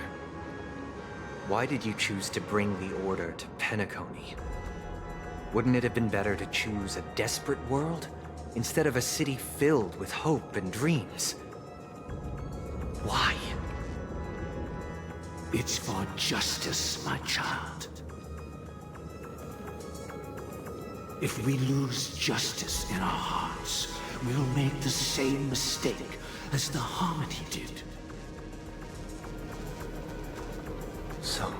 Why did you choose to bring the Order to Penacony? Wouldn't it have been better to choose a desperate world instead of a city filled with hope and dreams? Why? It's for justice, my child. If we lose justice in our hearts, we'll make the same mistake as the Harmony did. So,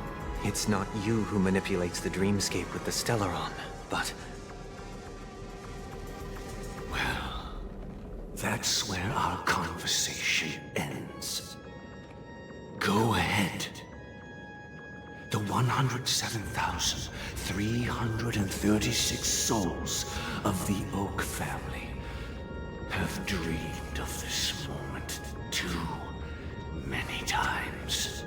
it's not you who manipulates the dreamscape with the Stellaron, but... Well, that's where our conversation ends. Go ahead. The 107,336 souls of the Oak family have dreamed of this moment too many times.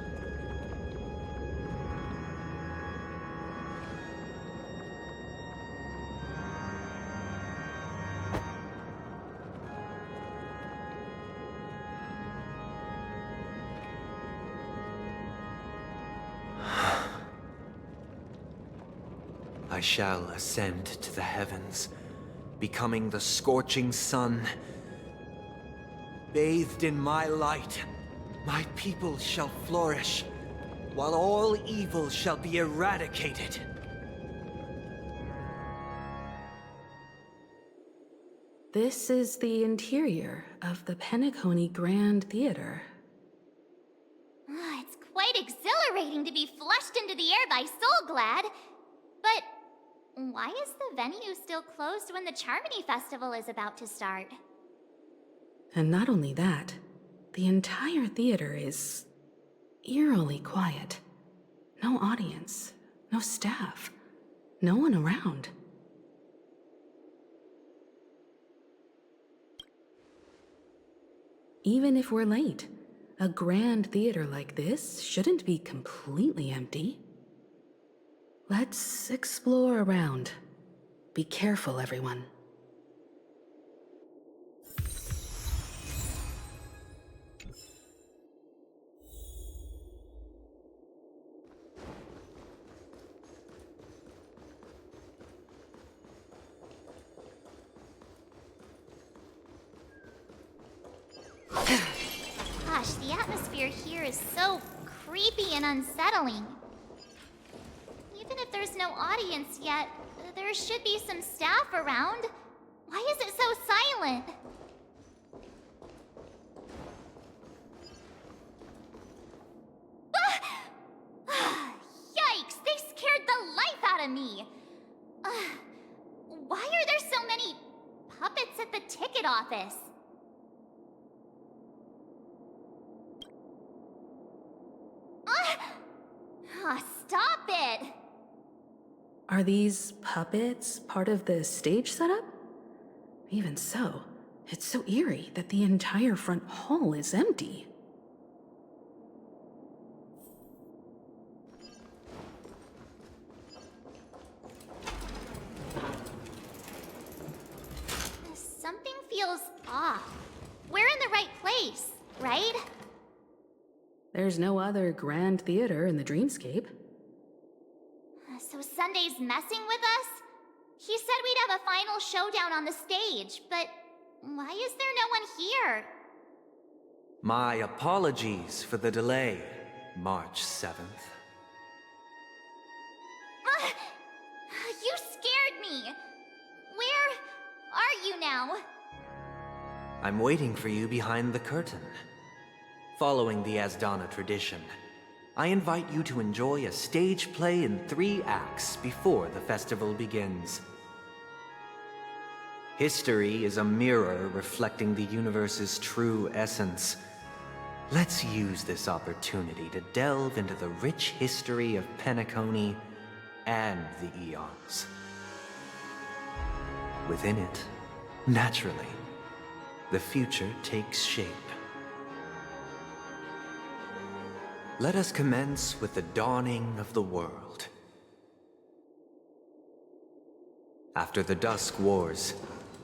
I shall ascend to the heavens, becoming the scorching sun. Bathed in my light, my people shall flourish, while all evil shall be eradicated. This is the interior of the Penacony Grand Theater. It's quite exhilarating to be flushed into the air by Soulglad. But why is the venue still closed when the Charmony Festival is about to start? And not only that, the entire theater is eerily quiet. No audience, no staff, no one around. Even if we're late, a grand theater like this shouldn't be completely empty. Let's explore around. Be careful, everyone. Gosh, the atmosphere here is so creepy and unsettling. Even if there's no audience yet, there should be some staff around. Why is it so silent? Yikes! They scared the life out of me! Why are there so many puppets at the ticket office? Stop it! Are these puppets part of the stage setup? Even so, it's so eerie that the entire front hall is empty. Something feels off. We're in the right place, right? There's no other grand theater in the dreamscape. So Sunday's messing with us? He said we'd have a final showdown on the stage, but why is there no one here? My apologies for the delay, March 7th. You scared me! Where are you now? I'm waiting for you behind the curtain. Following the Asdana tradition, I invite you to enjoy a stage play in 3 acts before the festival begins. History is a mirror reflecting the universe's true essence. Let's use this opportunity to delve into the rich history of Penacony and the eons. Within it, naturally, the future takes shape. Let us commence with the dawning of the world. After the Dusk Wars,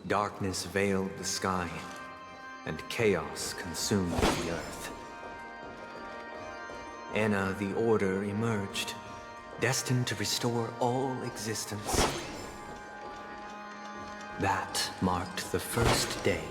darkness veiled the sky, and chaos consumed the earth. Enna the Order emerged, destined to restore all existence. That marked the first day.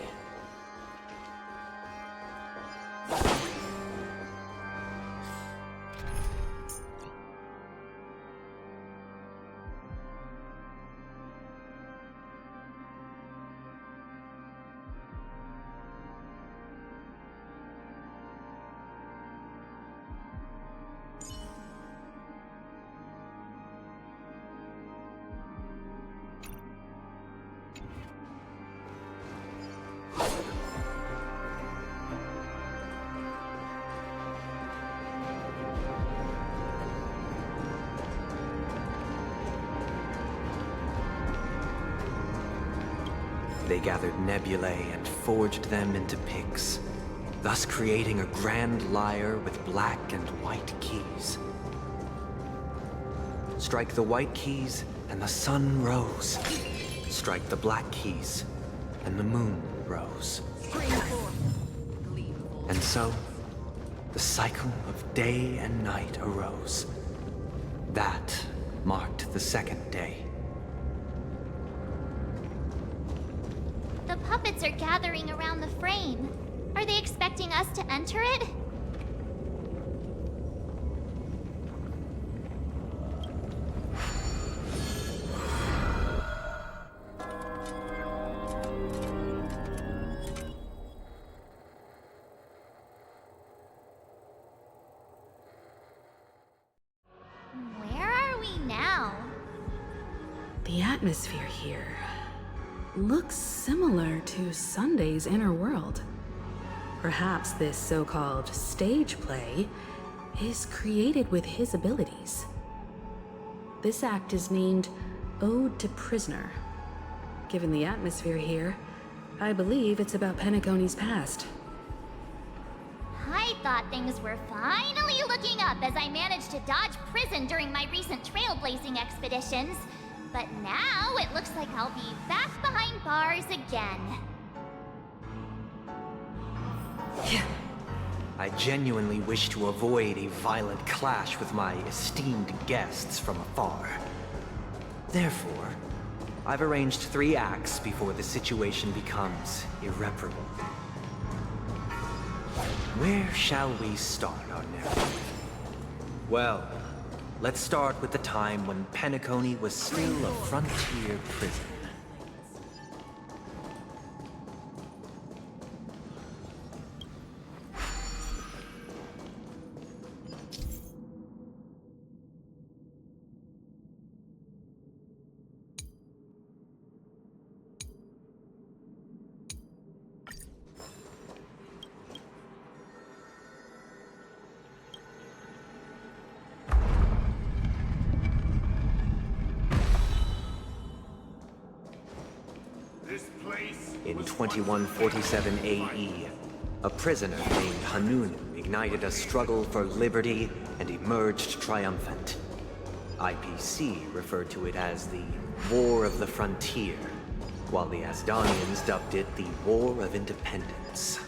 They gathered nebulae and forged them into picks, thus creating a grand lyre with black and white keys. Strike the white keys, and the sun rose. Strike the black keys, and the moon rose. And so, the cycle of day and night arose. That marked the second day. The puppets are gathering around the frame. Are they expecting us to enter it? Where are we now? The atmosphere here looks similar to Sunday's inner world. Perhaps this so-called stage play is created with his abilities. This act is named Ode to Prisoner. Given the atmosphere here, I believe it's about Penacony's past. I thought things were finally looking up as I managed to dodge prison during my recent trailblazing expeditions. But now it looks like I'll be back behind bars again. I genuinely wish to avoid a violent clash with my esteemed guests from afar. Therefore, I've arranged 3 acts before the situation becomes irreparable. Where shall we start our narrative? Well, let's start with the time when Penacony was still a frontier prison. In 2147 AE, a prisoner named Hanunu ignited a struggle for liberty and emerged triumphant. IPC referred to it as the War of the Frontier, while the Asdanians dubbed it the War of Independence.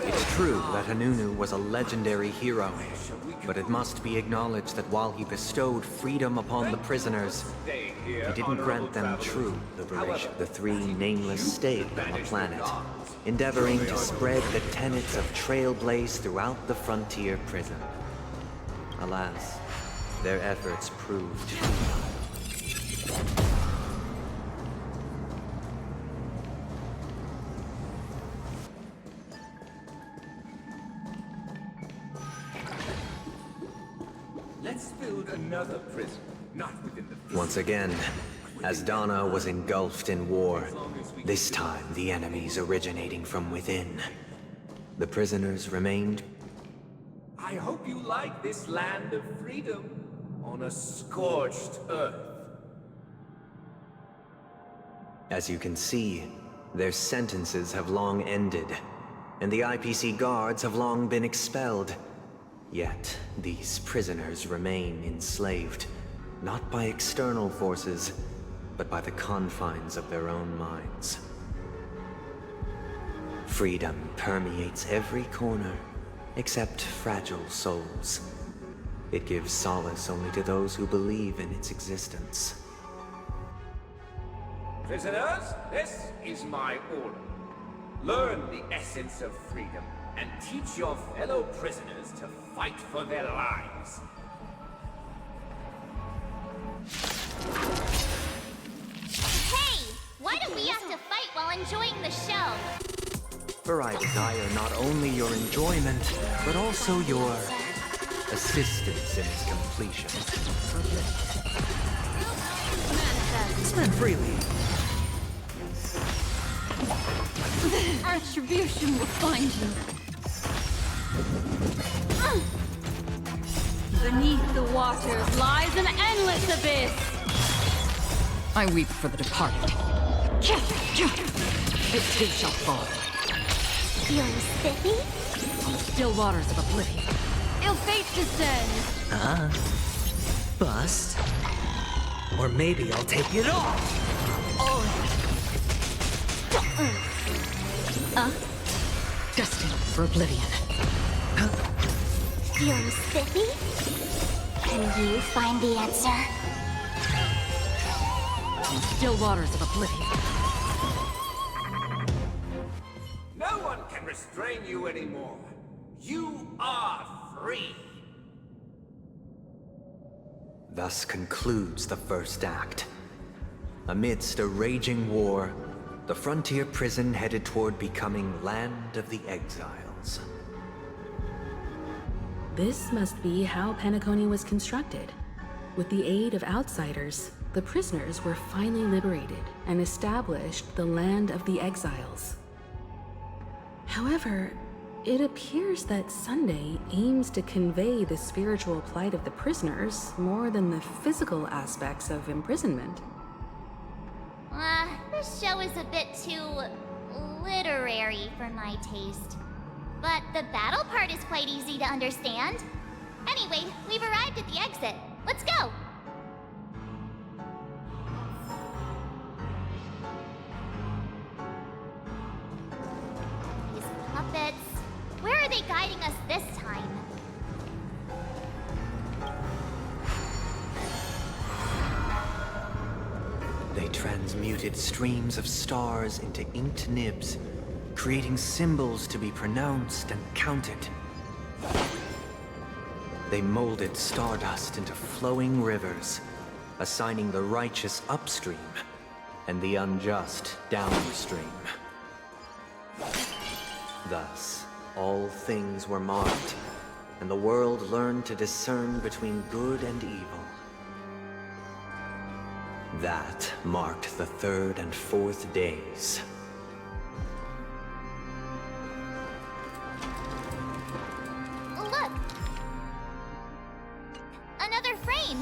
It's true that Hanunu was a legendary hero, but it must be acknowledged that while he bestowed freedom upon the prisoners, he didn't grant them true liberation. The 3 nameless stayed on the planet, endeavoring to spread the tenets of Trailblaze throughout the frontier prison. Alas, their efforts proved futile. Let's build another prison, not within the... Once again, Asdana was engulfed in war, this time the enemies originating from within. The prisoners remained... I hope you like this land of freedom on a scorched earth. As you can see, their sentences have long ended, and the IPC guards have long been expelled. Yet, these prisoners remain enslaved, not by external forces, but by the confines of their own minds. Freedom permeates every corner, except fragile souls. It gives solace only to those who believe in its existence. Prisoners, this is my order. Learn the essence of freedom and teach your fellow prisoners to fight for their lives. Hey! Why do we have to fight while enjoying the show? For I desire not only your enjoyment, but also your assistance in its completion. Spend freely. Retribution will find you. Beneath the waters lies an endless abyss. I weep for the departed. It too shall fall. Feeling spiffy? On the still waters of oblivion. Ill fate descends. Bust? Or maybe I'll take it off! Destined for oblivion. Feeling spiffy? Can you find the answer? On the still waters of oblivion. No one can restrain you anymore. You are free. Thus concludes the first act. Amidst a raging war, the frontier prison headed toward becoming Land of the Exiles. This must be how Penacony was constructed. With the aid of outsiders, the prisoners were finally liberated and established the Land of the Exiles. However, it appears that Sunday aims to convey the spiritual plight of the prisoners more than the physical aspects of imprisonment. This show is a bit too literary for my taste. But the battle part is quite easy to understand. Anyway, we've arrived at the exit. Let's go! These puppets... Where are they guiding us this time? They transmuted streams of stars into inked nibs, creating symbols to be pronounced and counted. They molded stardust into flowing rivers, assigning the righteous upstream and the unjust downstream. Thus, all things were marked, and the world learned to discern between good and evil. That marked the third and fourth days. Look! Another frame!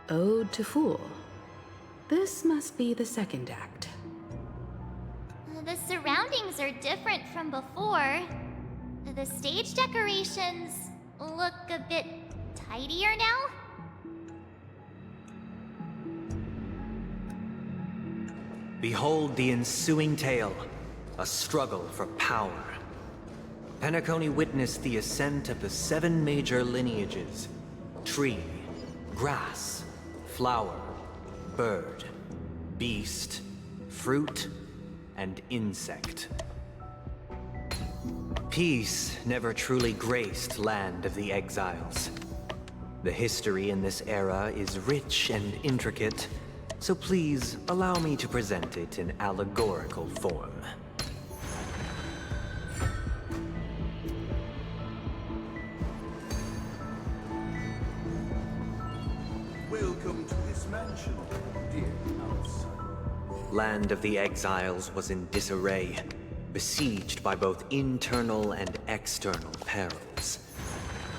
Ode to Fool. This must be the second act. The surroundings are different from before. The stage decorations look a bit tidier now. Behold the ensuing tale, a struggle for power. Penacony witnessed the ascent of the 7 major lineages: tree, grass, flower, bird, beast, fruit, and insect. Peace never truly graced Land of the Exiles. The history in this era is rich and intricate, so please allow me to present it in allegorical form. Welcome to this mansion, dear Alice. Land of the Exiles was in disarray, besieged by both internal and external perils.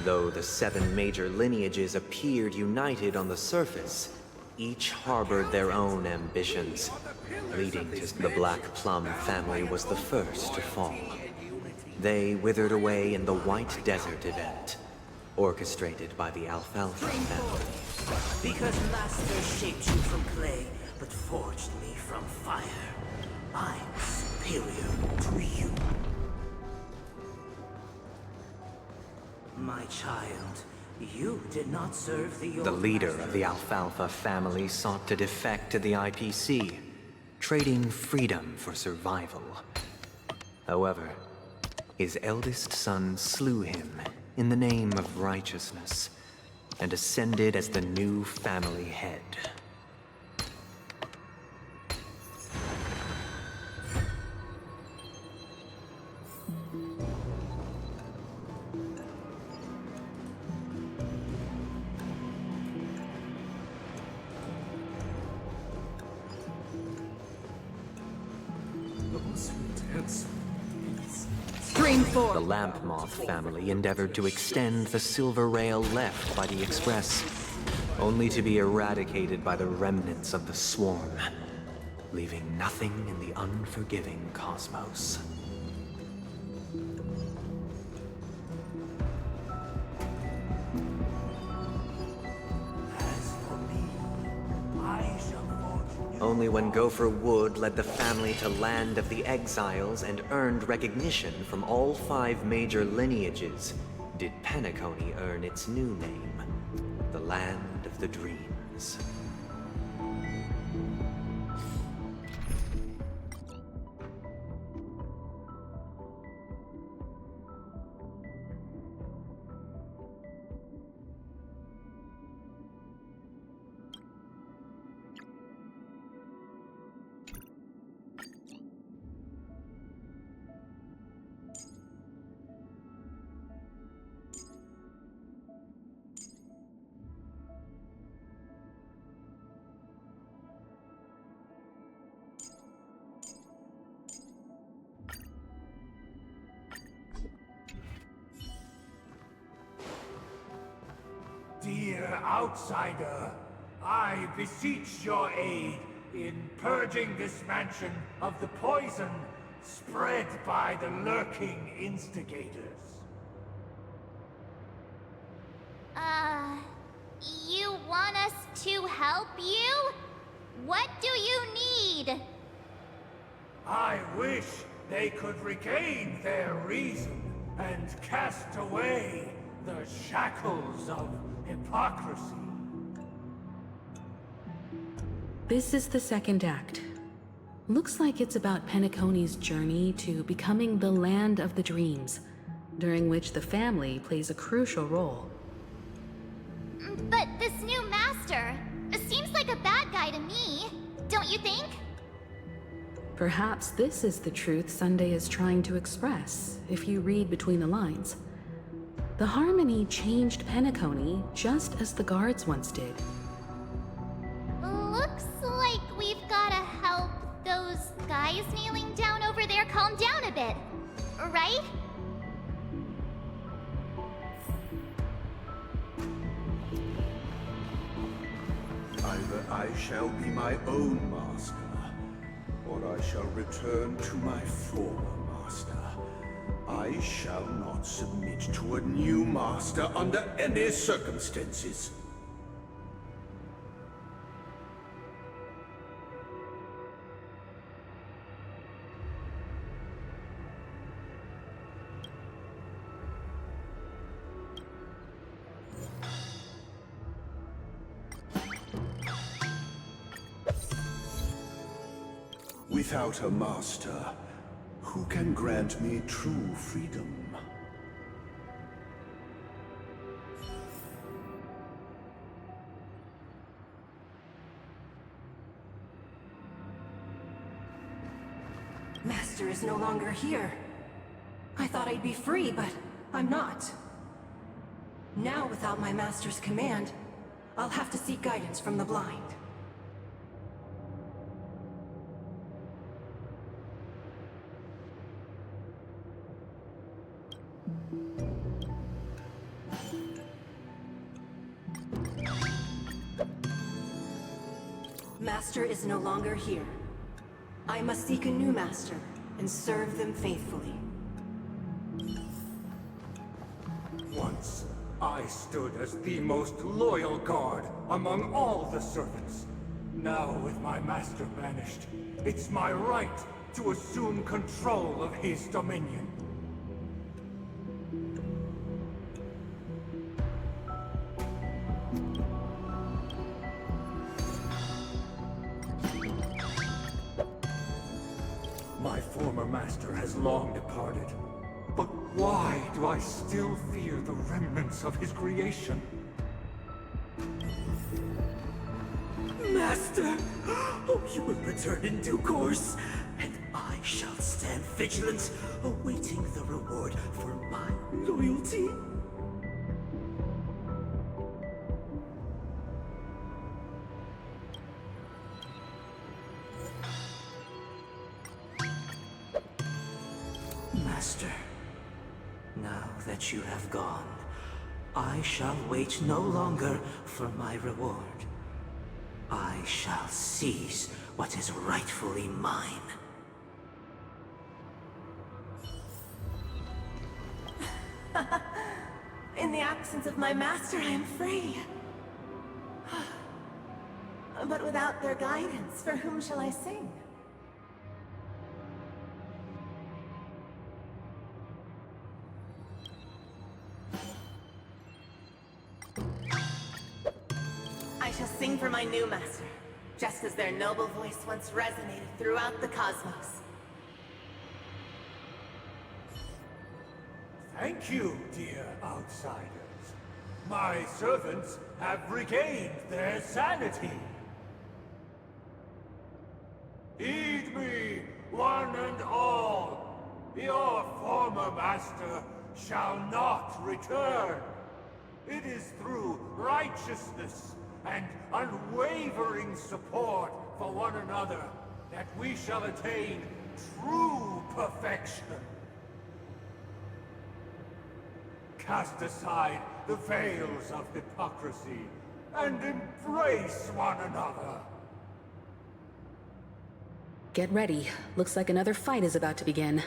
Though the 7 major lineages appeared united on the surface, each harbored their own ambitions, leading to the Black Plum family was the first to fall. They withered away in the White Desert event, orchestrated by the Alfalfa family. Because Master shaped you from clay, but forged me from fire, I'm superior to you. My child, you did not serve the The leader of the Alfalfa family sought to defect to the IPC, trading freedom for survival. However, his eldest son slew him in the name of righteousness, and ascended as the new family head. Stream 4. The Lamp Moth family endeavored to extend the silver rail left by the Express, only to be eradicated by the remnants of the Swarm, leaving nothing in the unforgiving cosmos. Only when Gopher Wood led the family to Land of the Exiles and earned recognition from all 5 major lineages did Penacony earn its new name, the Land of the Dreams. Dear outsider, I beseech your aid in purging this mansion of the poison spread by the lurking instigators. You want us to help you? What do you need? I wish they could regain their reason and cast away the shackles of hypocrisy. This is the second act. Looks like it's about Penacony's journey to becoming the Land of the Dreams, during which the family plays a crucial role. But this new master seems like a bad guy to me, don't you think? Perhaps this is the truth Sunday is trying to express, if you read between the lines. The Harmony changed Penacony just as the guards once did. Looks like we've gotta help those guys kneeling down over there calm down a bit, right? Either I shall be my own master, or I shall return to my former master. I shall not submit to a new master under any circumstances. Without a master, who can grant me true freedom? Master is no longer here. I thought I'd be free, but I'm not. Now, without my master's command, I'll have to seek guidance from the blind. Master is no longer here. I must seek a new master and serve them faithfully. Once, I stood as the most loyal guard among all the servants. Now, with my master banished, it's my right to assume control of his dominion. My former master has long departed. But why do I still fear the remnants of his creation? Master! Oh, you will return in due course, and I shall stand vigilant, awaiting the reward for my loyalty. Master, now that you have gone, I shall wait no longer for my reward. I shall seize what is rightfully mine. In the absence of my master, I am free. But without their guidance, for whom shall I sing? shall sing for my new master, just as their noble voice once resonated throughout the cosmos. Thank you, dear outsiders. My servants have regained their sanity. Heed me, one and all. Your former master shall not return. It is through righteousness and unwavering support for one another that we shall attain true perfection. Cast aside the veils of hypocrisy and embrace one another. Get ready. Looks like another fight is about to begin.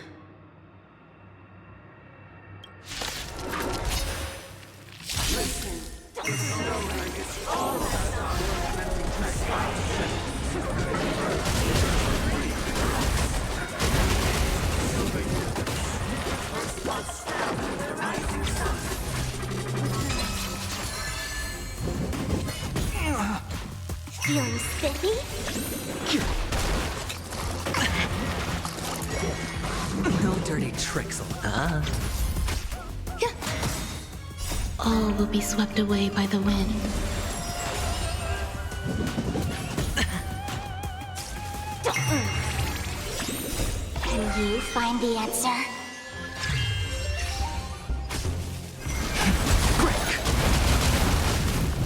Feeling spiffy? No dirty tricks, huh? All will be swept away by the wind. Can you find the answer?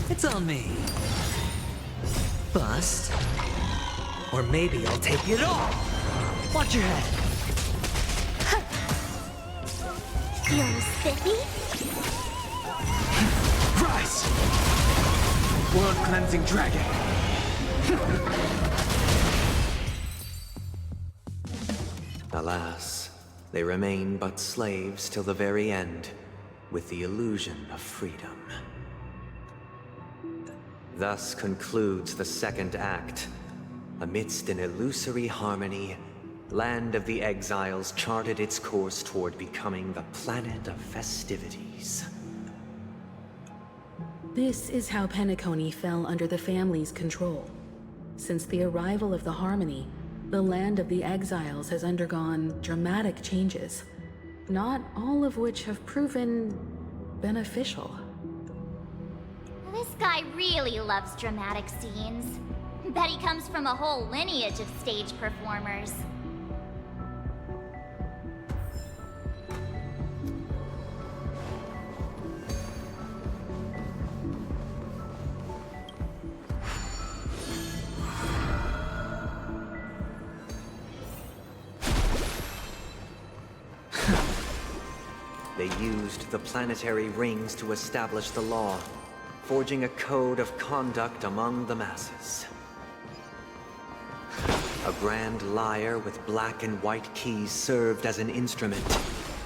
It's on me. Bust. Or maybe I'll take it all. Watch your head. Feeling spiffy? Rise! World-cleansing dragon. Alas, they remain but slaves till the very end, with the illusion of freedom. Thus concludes the second act. Amidst an illusory harmony, Land of the Exiles charted its course toward becoming the planet of festivities. This is how Penacony fell under the family's control. Since the arrival of the Harmony, the Land of the Exiles has undergone dramatic changes, not all of which have proven beneficial. This guy really loves dramatic scenes. Bet he comes from a whole lineage of stage performers. They used the planetary rings to establish the law, forging a code of conduct among the masses. A grand lyre with black and white keys served as an instrument,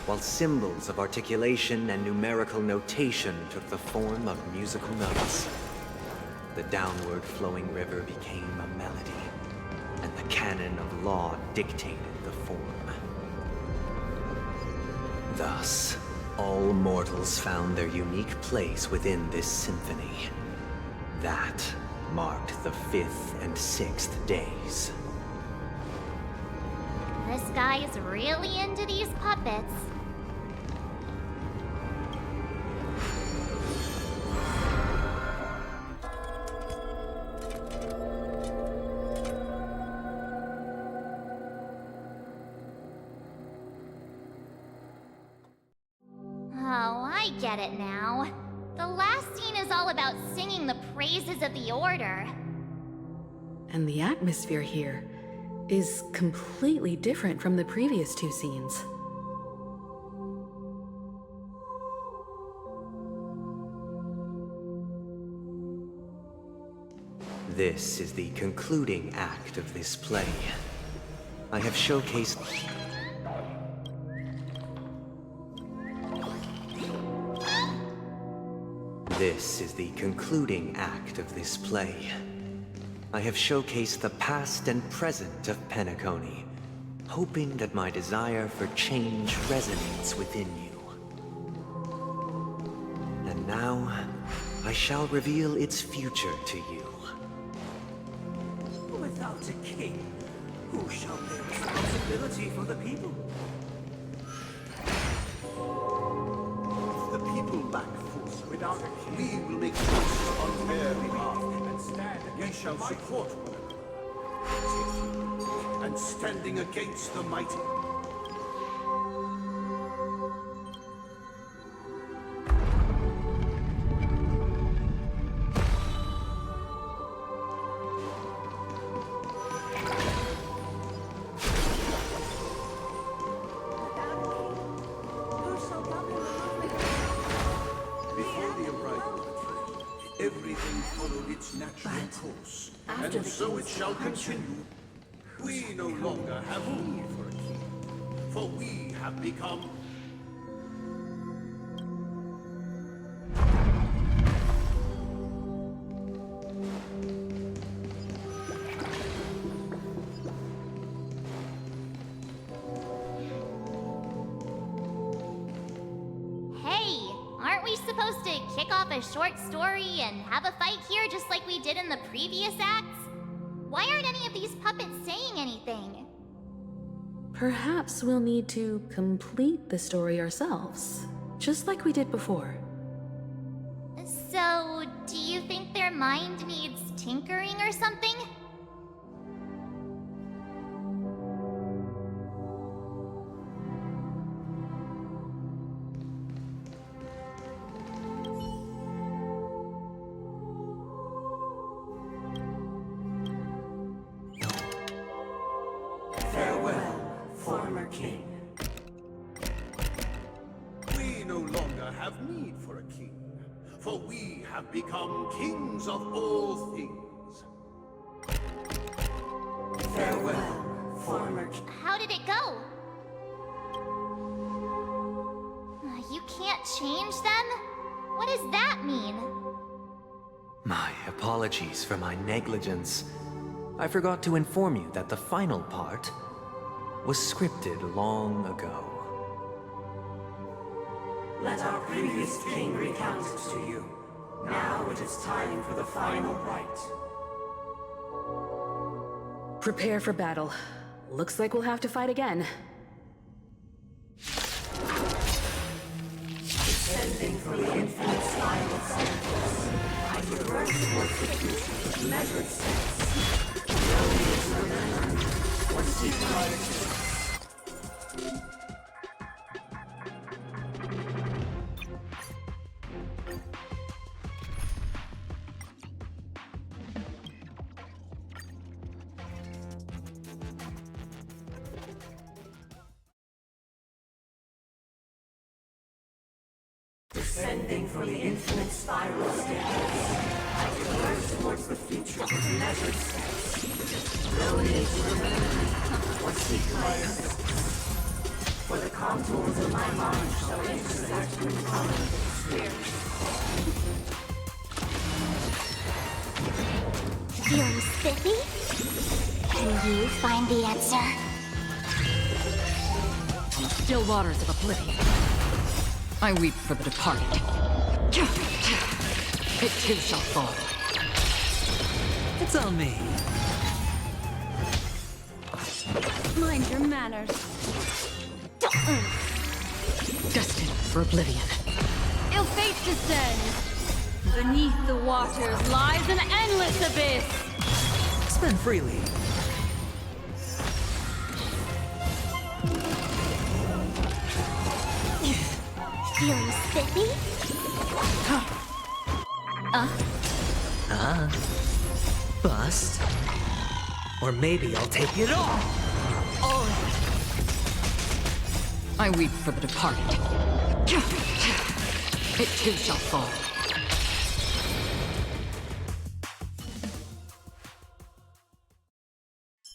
while symbols of articulation and numerical notation took the form of musical notes. The downward flowing river became a melody, and the canon of law dictated the form. Thus, all mortals found their unique place within this symphony. That marked the 5th and 6th days. This guy is really into these puppets. Oh, I get it now. The last scene is all about singing the praises of the Order. And the atmosphere here is completely different from the previous two scenes. This is the concluding act of this play. I have showcased... This is the concluding act of this play. I have showcased the past and present of Penacony, hoping that my desire for change resonates within you. And now, I shall reveal its future to you. Without a king, who shall bear responsibility for the people? If the people lack force, without a king, we will make choices on their behalf and stand against. We shall support one another, and standing against the mighty. Everything followed its natural course, and so it shall continue. We no longer have need for a king, for we have become... Hey, aren't we supposed to kick off a short story and have a fight here just like we did in the previous acts? Why aren't any of these puppets saying anything? Perhaps we'll need to complete the story ourselves, just like we did before. So, do you think their mind needs tinkering or something? Farewell, former king. We no longer have need for a king, for we have become kings of all things. Farewell, former king. How did it go? You can't change them? What does that mean? My apologies for my negligence. I forgot to inform you that the final part was scripted long ago. Let our previous king recount it to you. Now it is time for the final rite. Prepare for battle. Looks like we'll have to fight again. Descending from the infinite spiral staircase, I progress towards the future with measured steps. No need to remember or seek guidance. Descending from the infinite spiral staircase, I progress towards the future with measured steps. No need to remember or seek guidance. For the contours of my mind shall intersect with common experience. Feeling spiffy? Can you find the answer? On the still waters of oblivion, I weep for the departed. It too shall fall. It's on me. Mind your manners. Destined for oblivion. Ill fate descends. Beneath the waters lies an endless abyss. Spend freely. Feeling spiffy? Bust. Or maybe I'll take it all. I weep for the departed. It too shall fall.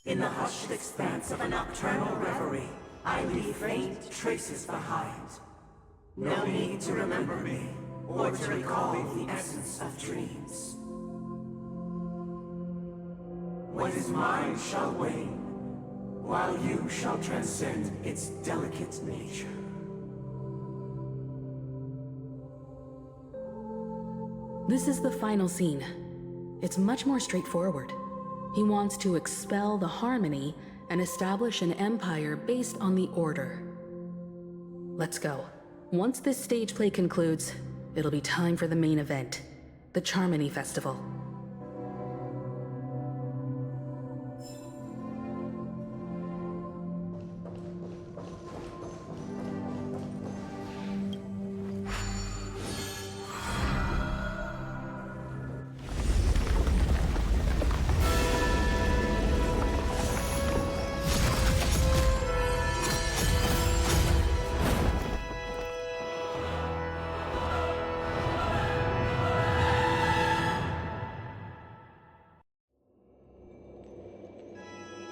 In the hushed expanse of a nocturnal reverie, I leave faint traces behind. No need to remember me, or to recall the essence of dreams. What is mine shall wane, while you shall transcend its delicate nature. This is the final scene. It's much more straightforward. He wants to expel the Harmony and establish an empire based on the Order. Let's go. Once this stage play concludes, it'll be time for the main event, the Charmony Festival.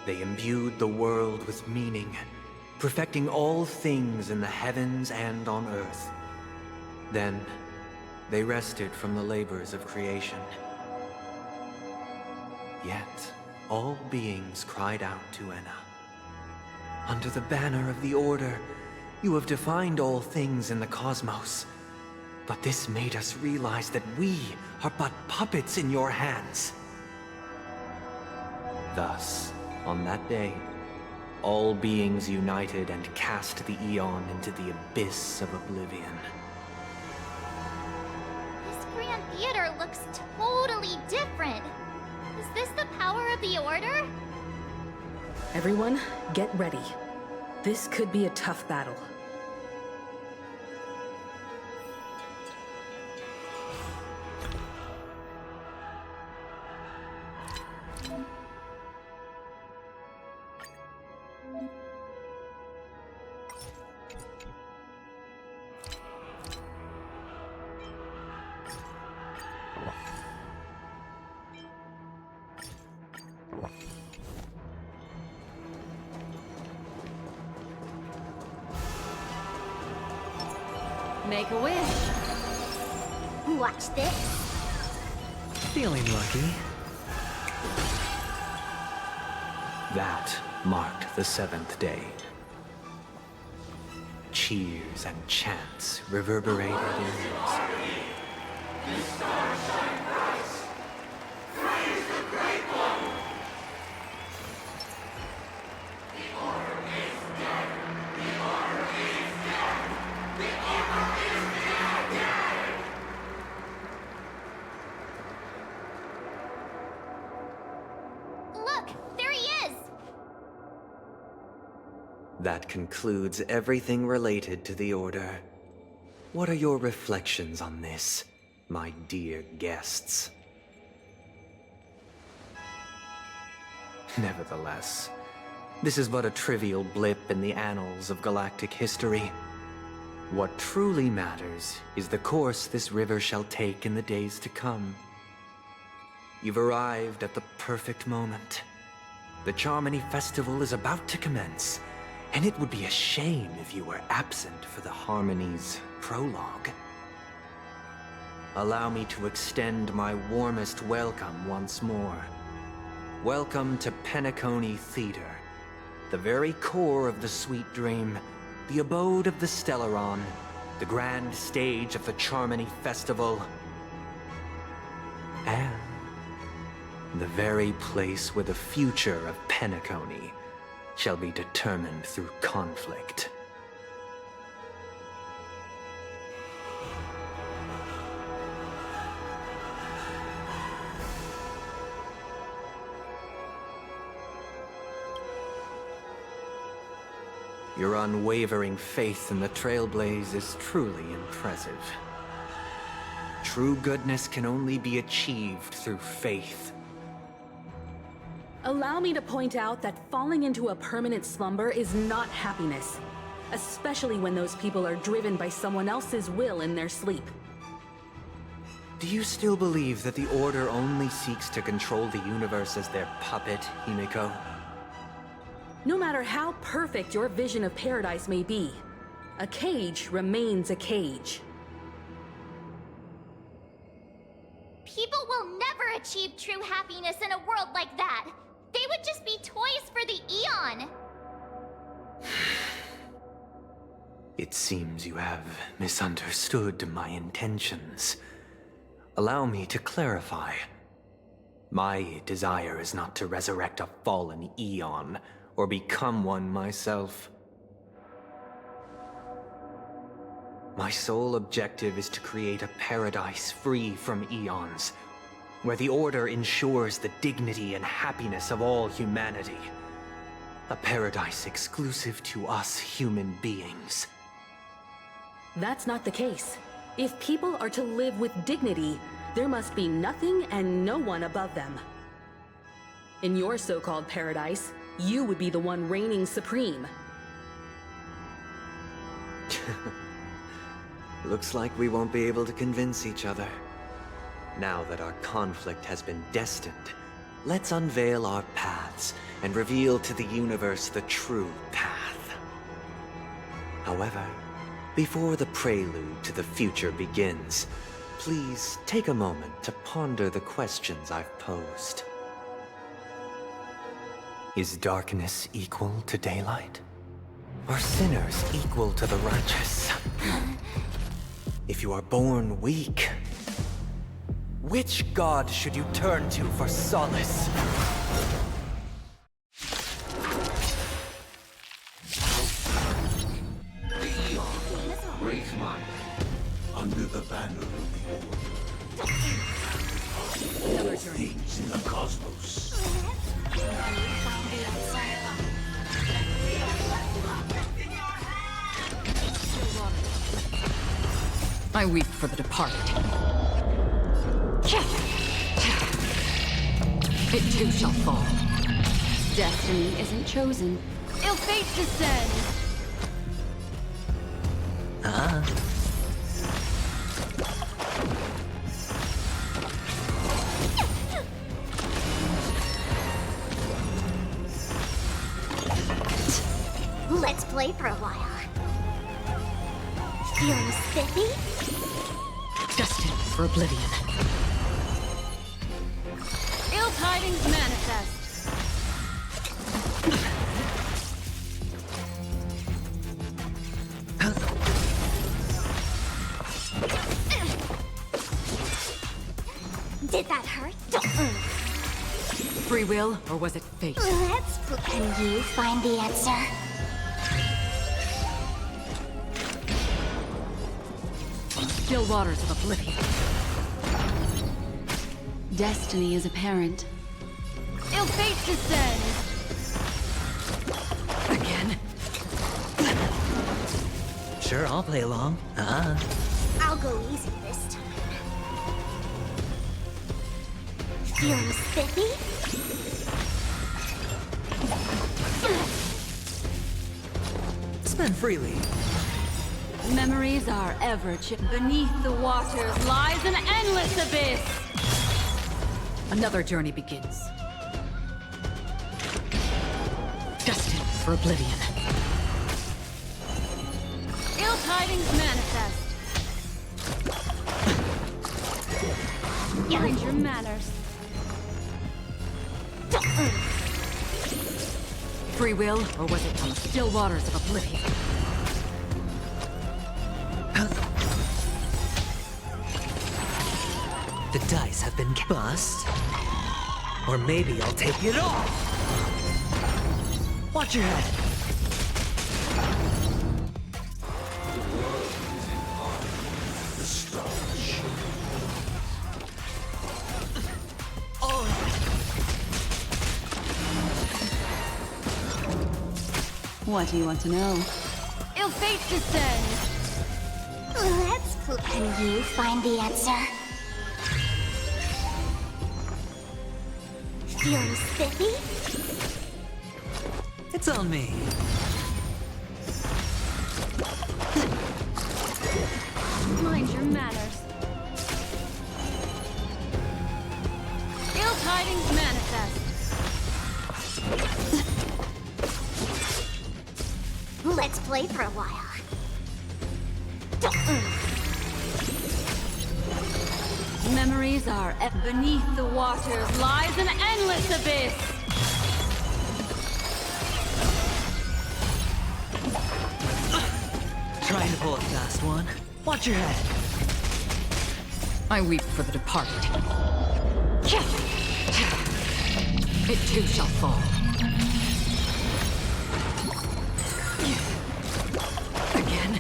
They imbued the world with meaning, perfecting all things in the heavens and on earth. Then, they rested from the labors of creation. Yet, all beings cried out to Enna. Under the banner of the Order, you have defined all things in the cosmos. But this made us realize that we are but puppets in your hands. Thus, on that day, all beings united and cast the Eon into the abyss of oblivion. This Grand Theater looks totally different. Is this the power of the Order? Everyone, get ready. This could be a tough battle. Make a wish. Watch this. Feeling lucky. That marked the 7th day. Cheers and chants reverberated in That concludes everything related to the Order. What are your reflections on this, my dear guests? Nevertheless, this is but a trivial blip in the annals of galactic history. What truly matters is the course this river shall take in the days to come. You've arrived at the perfect moment. The Charmony Festival is about to commence, and it would be a shame if you were absent for the Harmony's prologue. Allow me to extend my warmest welcome once more. Welcome to Penacony Theater, the very core of the Sweet Dream, the abode of the Stellaron, the grand stage of the Charmony Festival, and the very place where the future of Penacony shall be determined through conflict. Your unwavering faith in the Trailblaze is truly impressive. True goodness can only be achieved through faith. Allow me to point out that falling into a permanent slumber is not happiness, especially when those people are driven by someone else's will in their sleep. Do you still believe that the Order only seeks to control the universe as their puppet, Himiko? No matter how perfect your vision of paradise may be, a cage remains a cage. People will never achieve true happiness in a world like that. They would just be toys for the Eon. It seems you have misunderstood my intentions. allow me to clarify. My desire is not to resurrect a fallen eon, or become one myself. My sole objective is to create a paradise free from eons, where the Order ensures the dignity and happiness of all humanity. A paradise exclusive to us human beings. That's not the case. If people are to live with dignity, there must be nothing and no one above them. In your so-called paradise, you would be the one reigning supreme. Looks like we won't be able to convince each other. Now that our conflict has been destined, let's unveil our paths and reveal to the universe the true path. However, before the prelude to the future begins, please take a moment to ponder the questions I've posed. Is darkness equal to daylight? Are sinners equal to the righteous? If you are born weak, which god should you turn to for solace? Great mind, under the banner of the Order. All things in the cosmos. I weep for the departed. It too shall fall. Destiny isn't chosen. Ill fate descends! Let's play for a while. Feeling spiffy? Destined for oblivion. Ill tidings manifest. Did that hurt? Free will, or was it fate? Can you find the answer? Still waters of oblivion. Destiny is apparent. Ill fate descends! Again? Sure, I'll play along. I'll go easy this time. Feeling spiffy? Spend freely. Memories are ever beneath the waters lies an endless abyss. Another journey begins. Destined for oblivion. Ill tidings manifest. Mind your manners. Free will, or was it from the still waters of oblivion? The dice have been bust. Or maybe I'll take it all. Watch your head. What do you want to know? Ill fate descends! Can you find the answer? Feeling spiffy? It's on me. Mind your manners. Ill tidings manifest. Let's play for a while. Memories are beneath the waters lies an endless abyss. Trying to pull a fast one. Watch your head. I weep for the departed. It too shall fall. Again?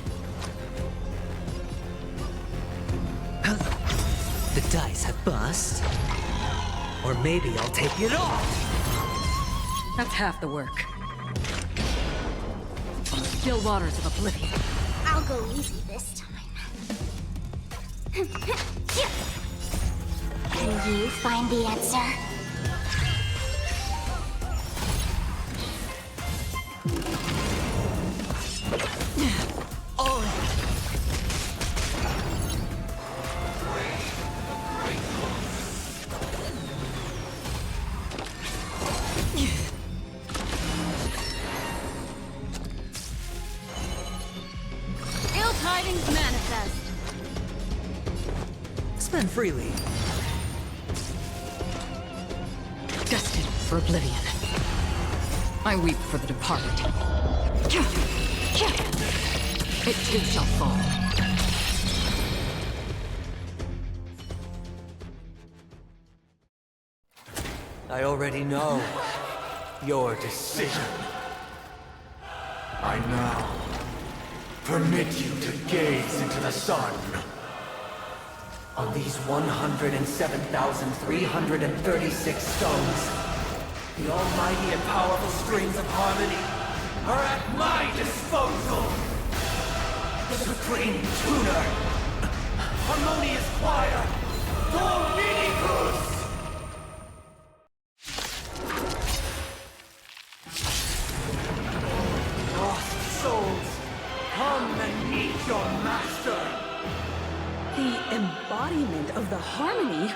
The dice have bust. Or maybe I'll take it all. That's half the work. On the still waters of oblivion. I'll go easy this time. Can you find the answer? Ill tidings manifest. Spend freely. Destined for oblivion. I weep for the departed. It too shall fall. I already know your decision. I now permit you to gaze into the sun. On these 107,336 stones, the almighty and powerful strings of harmony are at my disposal. The supreme tuner, harmonious choir, Dominicus! Lost souls, come and meet your master! The embodiment of the harmony?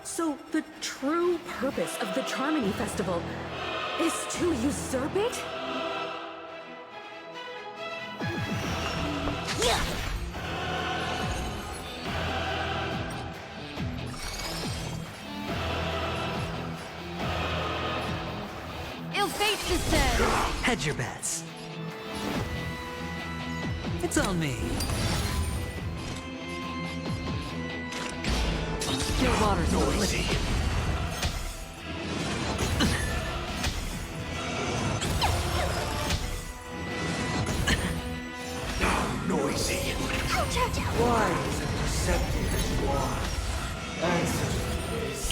So the true purpose of the Charmony Festival is to usurp it? Ill fate descends. Hedge your bets. It's on me. Still waters of oblivion. Noisy. Wise and perceptive as you are, answer me this.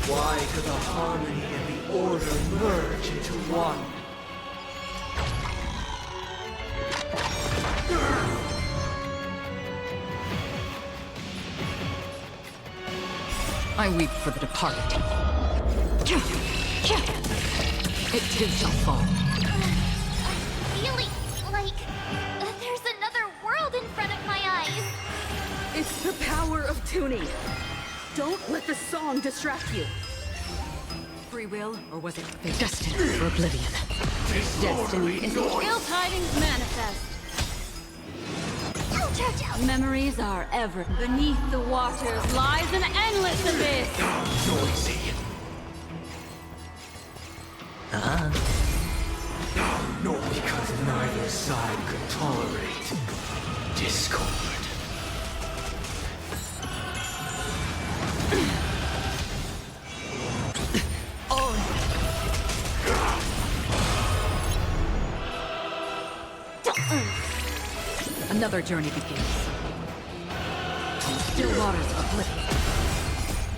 Why could the harmony and the order merge into one? I weep for the departed. It too shall fall. Feeling like there's another world in front of my eyes. It's the power of tuning. Don't let the song distract you. Free will, or was it fate? Destined for oblivion. Destiny is ill tidings manifest. Memories are ever beneath the waters lies an endless abyss. Noisy. No, because neither side could tolerate discord. Another journey begins. On the still waters of oblivion.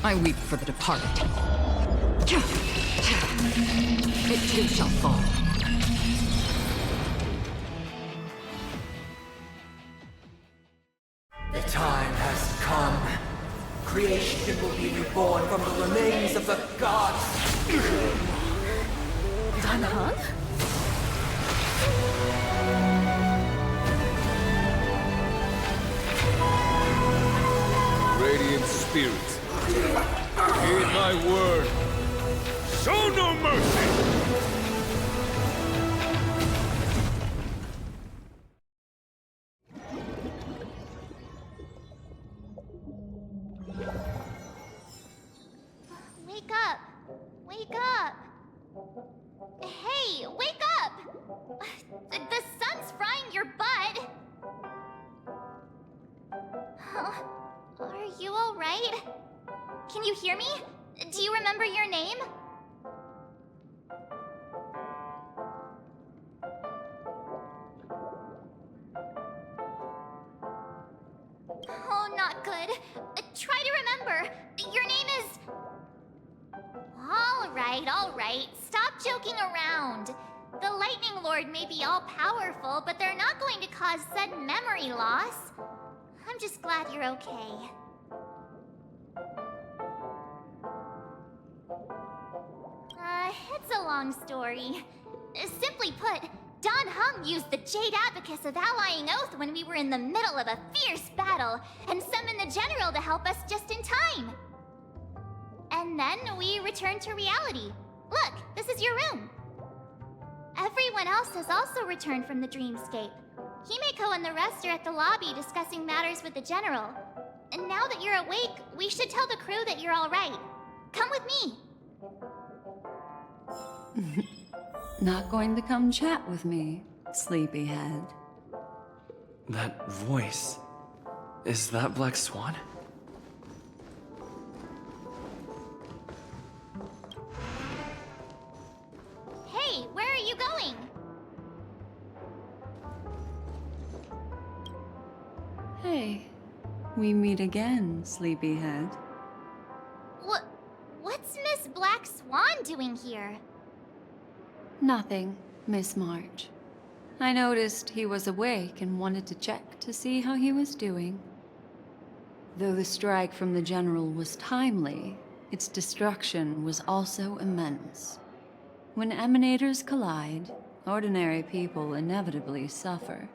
I weep for the departed. It too shall fall. The time has come. Creation will be reborn from the remains of the gods. Danhang? Radiant spirits, heed my word. Show no mercy! Wake up! Wake up! Hey, wake up! The sun's frying your butt! Huh? Are right? Can you hear me? Do you remember your name? Oh, not good. Try to remember. Your name is... All right. Stop joking around. The Lightning Lord may be all-powerful, but they're not going to cause sudden memory loss. I'm just glad you're okay. It's a long story. Simply put, Don Hung used the Jade Abacus of Allying Oath when we were in the middle of a fierce battle, and summoned the General to help us just in time. And then we returned to reality. Look, this is your room. Everyone else has also returned from the dreamscape. Himeko and the rest are at the lobby discussing matters with the General. And now that you're awake, we should tell the crew that you're all right. Come with me. Not going to come chat with me, sleepyhead. That voice... is that Black Swan? Hey, where are you going? Hey, we meet again, sleepyhead. What's Miss Black Swan doing here? Nothing, Miss March. I noticed he was awake and wanted to check to see how he was doing. Though the strike from the General was timely, its destruction was also immense. When emanators collide, ordinary people inevitably suffer.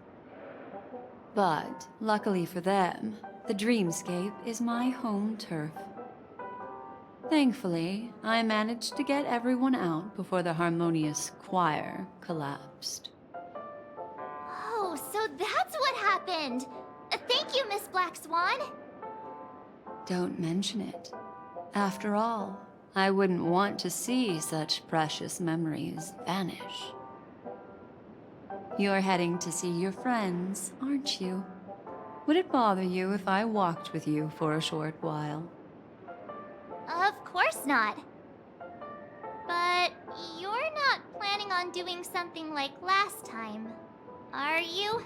But, luckily for them, the dreamscape is my home turf. Thankfully, I managed to get everyone out before the harmonious choir collapsed. Oh, so that's what happened! Thank you, Miss Black Swan! Don't mention it. After all, I wouldn't want to see such precious memories vanish. You're heading to see your friends, aren't you? Would it bother you if I walked with you for a short while? Of course not. But you're not planning on doing something like last time, are you?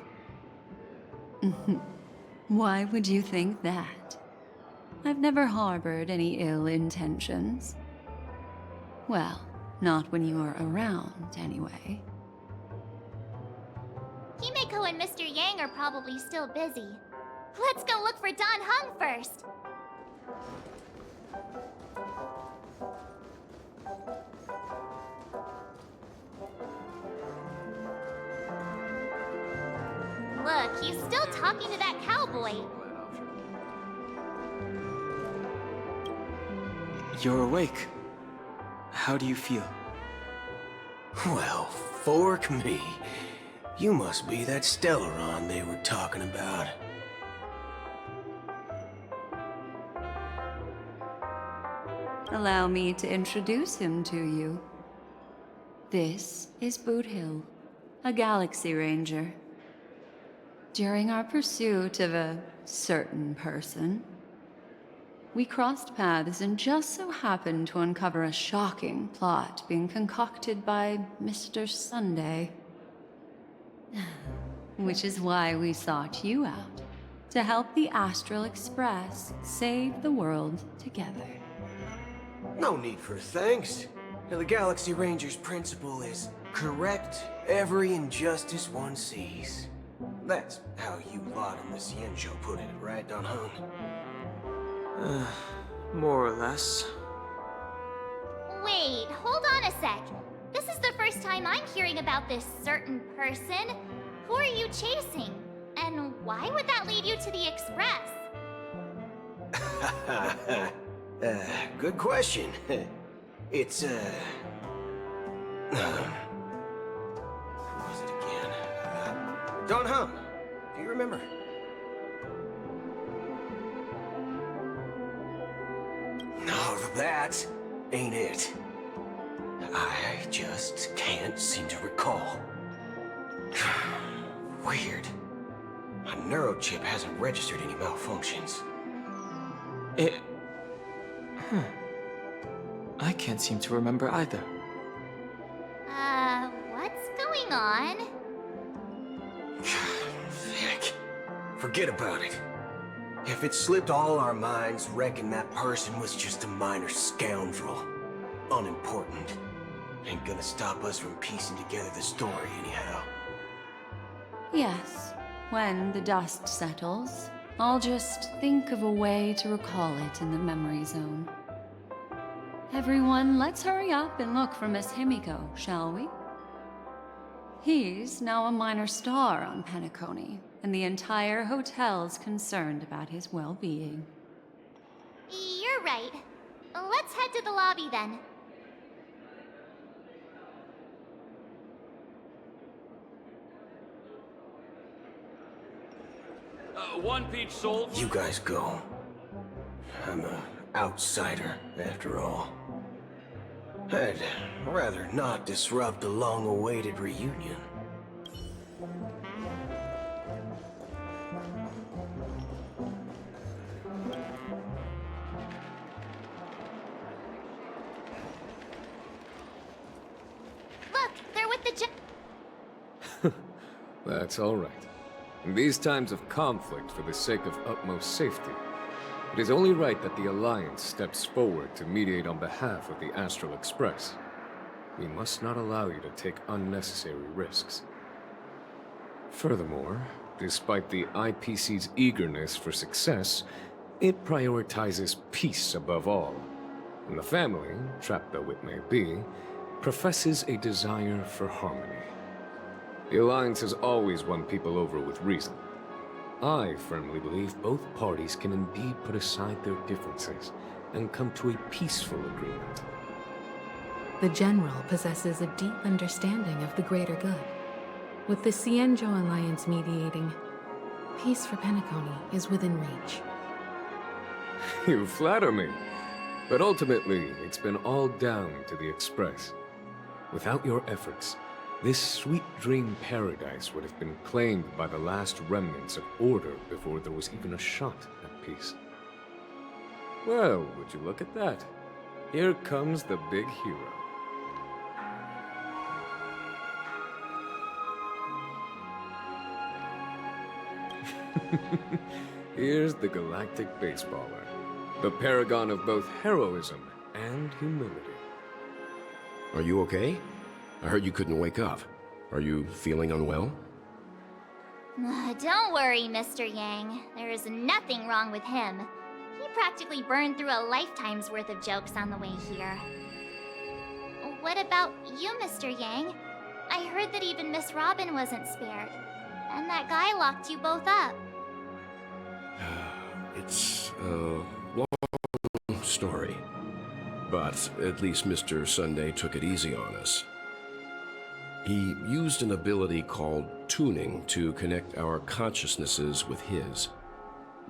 Why would you think that? I've never harbored any ill intentions. Well, not when you're around, anyway. Himeko and Mr. Yang are probably still busy. Let's go look for Don Hung first! Look, he's still talking to that cowboy. You're awake. How do you feel? Well, fork me. You must be that Stellaron they were talking about. Allow me to introduce him to you. This is Boot Hill, a Galaxy Ranger. During our pursuit of a certain person, we crossed paths and just so happened to uncover a shocking plot being concocted by Mr. Sunday. Which is why we sought you out, to help the Astral Express save the world together. No need for thanks. The Galaxy Ranger's principle is correct every injustice one sees. That's how you lot in the Xianzhou put it, right, Don Hung? More or less. Wait, hold on a sec. This is the first time I'm hearing about this certain person. Who are you chasing? And why would that lead you to the Express? Good question. It's, who was it again? Don Hung. Do you remember? No, that ain't it. I just can't seem to recall. Weird. My neurochip hasn't registered any malfunctions. I can't seem to remember either. What's going on? Heck, forget about it. If it slipped all our minds, reckon that person was just a minor scoundrel. Unimportant. Ain't gonna stop us from piecing together the story anyhow. Yes, when the dust settles, I'll just think of a way to recall it in the memory zone. Everyone, let's hurry up and look for Miss Himiko, shall we? He's now a minor star on Penacony, and the entire hotel's concerned about his well-being. You're right. Let's head to the lobby then. One peach sold. You guys go. I'm an outsider, after all. I'd rather not disrupt the long-awaited reunion. Look, they're with the That's all right. In these times of conflict for the sake of utmost safety, it is only right that the Alliance steps forward to mediate on behalf of the Astral Express. We must not allow you to take unnecessary risks. Furthermore, despite the IPC's eagerness for success, it prioritizes peace above all. And the family, trapped though it may be, professes a desire for harmony. The Alliance has always won people over with reason. I firmly believe both parties can indeed put aside their differences and come to a peaceful agreement. The General possesses a deep understanding of the greater good. With the Cienjo Alliance mediating, peace for Penacony is within reach. You flatter me. But ultimately, it's been all down to the Express. Without your efforts, this sweet dream paradise would have been claimed by the last remnants of order before there was even a shot at peace. Well, would you look at that? Here comes the big hero. Here's the galactic baseballer, the paragon of both heroism and humility. Are you okay? I heard you couldn't wake up. Are you feeling unwell? Don't worry, Mr. Yang. There is nothing wrong with him. He practically burned through a lifetime's worth of jokes on the way here. What about you, Mr. Yang? I heard that even Miss Robin wasn't spared. And that guy locked you both up. It's a long story. But at least Mr. Sunday took it easy on us. He used an ability called tuning to connect our consciousnesses with his.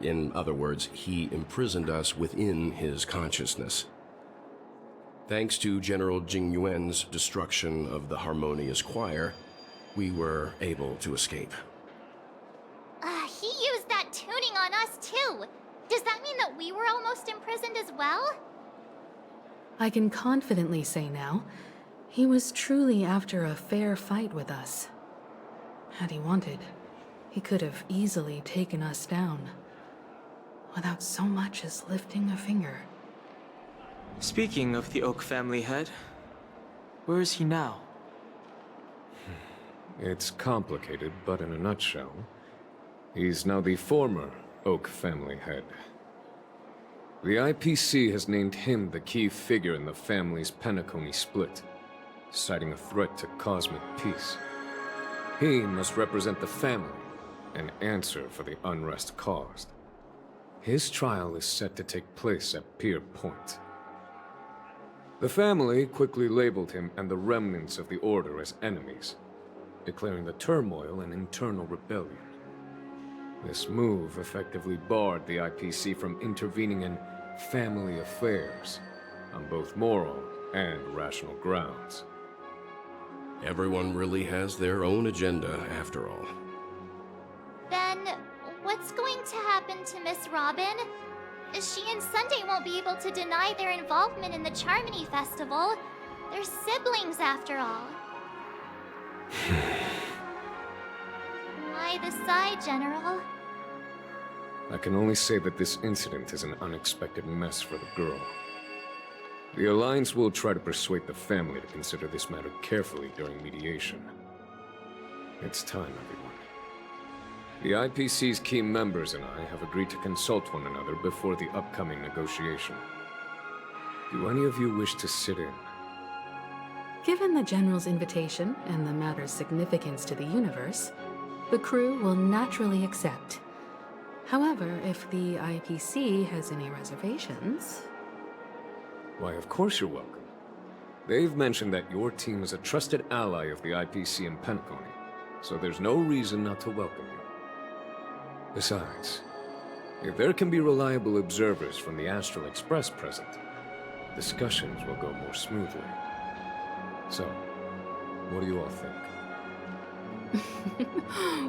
In other words, he imprisoned us within his consciousness. Thanks to General Jing Yuan's destruction of the Harmonious Choir, we were able to escape. He used that tuning on us too. Does that mean that we were almost imprisoned as well? I can confidently say now, he was truly after a fair fight with us. Had he wanted, he could have easily taken us down, without so much as lifting a finger. Speaking of the Oak family head, where is he now? It's complicated, but in a nutshell, he's now the former Oak family head. The IPC has named him the key figure in the family's Penacony split, citing a threat to cosmic peace. He must represent the family and answer for the unrest caused. His trial is set to take place at Pier Point. The family quickly labeled him and the remnants of the Order as enemies, declaring the turmoil an internal rebellion. This move effectively barred the IPC from intervening in family affairs on both moral and rational grounds. Everyone really has their own agenda, after all. Then, what's going to happen to Miss Robin? She and Sunday won't be able to deny their involvement in the Charmony Festival. They're siblings, after all. Why the sigh, General? I can only say that this incident is an unexpected mess for the girl. The Alliance will try to persuade the family to consider this matter carefully during mediation. It's time, everyone. The IPC's key members and I have agreed to consult one another before the upcoming negotiation. Do any of you wish to sit in? Given the General's invitation and the matter's significance to the universe, the crew will naturally accept. However, if the IPC has any reservations... Why, of course you're welcome. They've mentioned that your team is a trusted ally of the IPC and Penacony, so there's no reason not to welcome you. Besides, if there can be reliable observers from the Astral Express present, discussions will go more smoothly. So, what do you all think?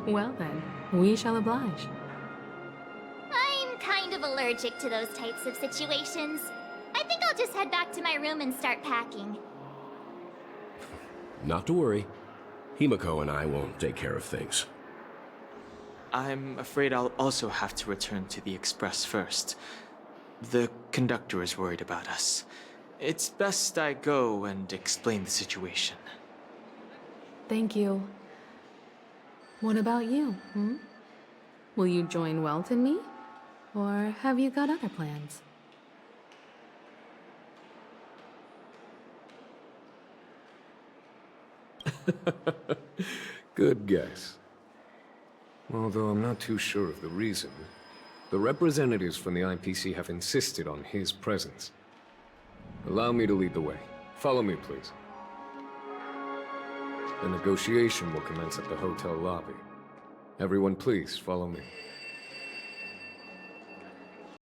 Well then, we shall oblige. I'm kind of allergic to those types of situations. I think I'll just head back to my room and start packing. Not to worry. Himiko and I will take care of things. I'm afraid I'll also have to return to the Express first. The conductor is worried about us. It's best I go and explain the situation. Thank you. What about you, Will you join Welt and me? Or have you got other plans? Good guess. Although I'm not too sure of the reason. The representatives from the IPC have insisted on his presence. Allow me to lead the way. Follow me, please. The negotiation will commence at the hotel lobby. Everyone, please follow me.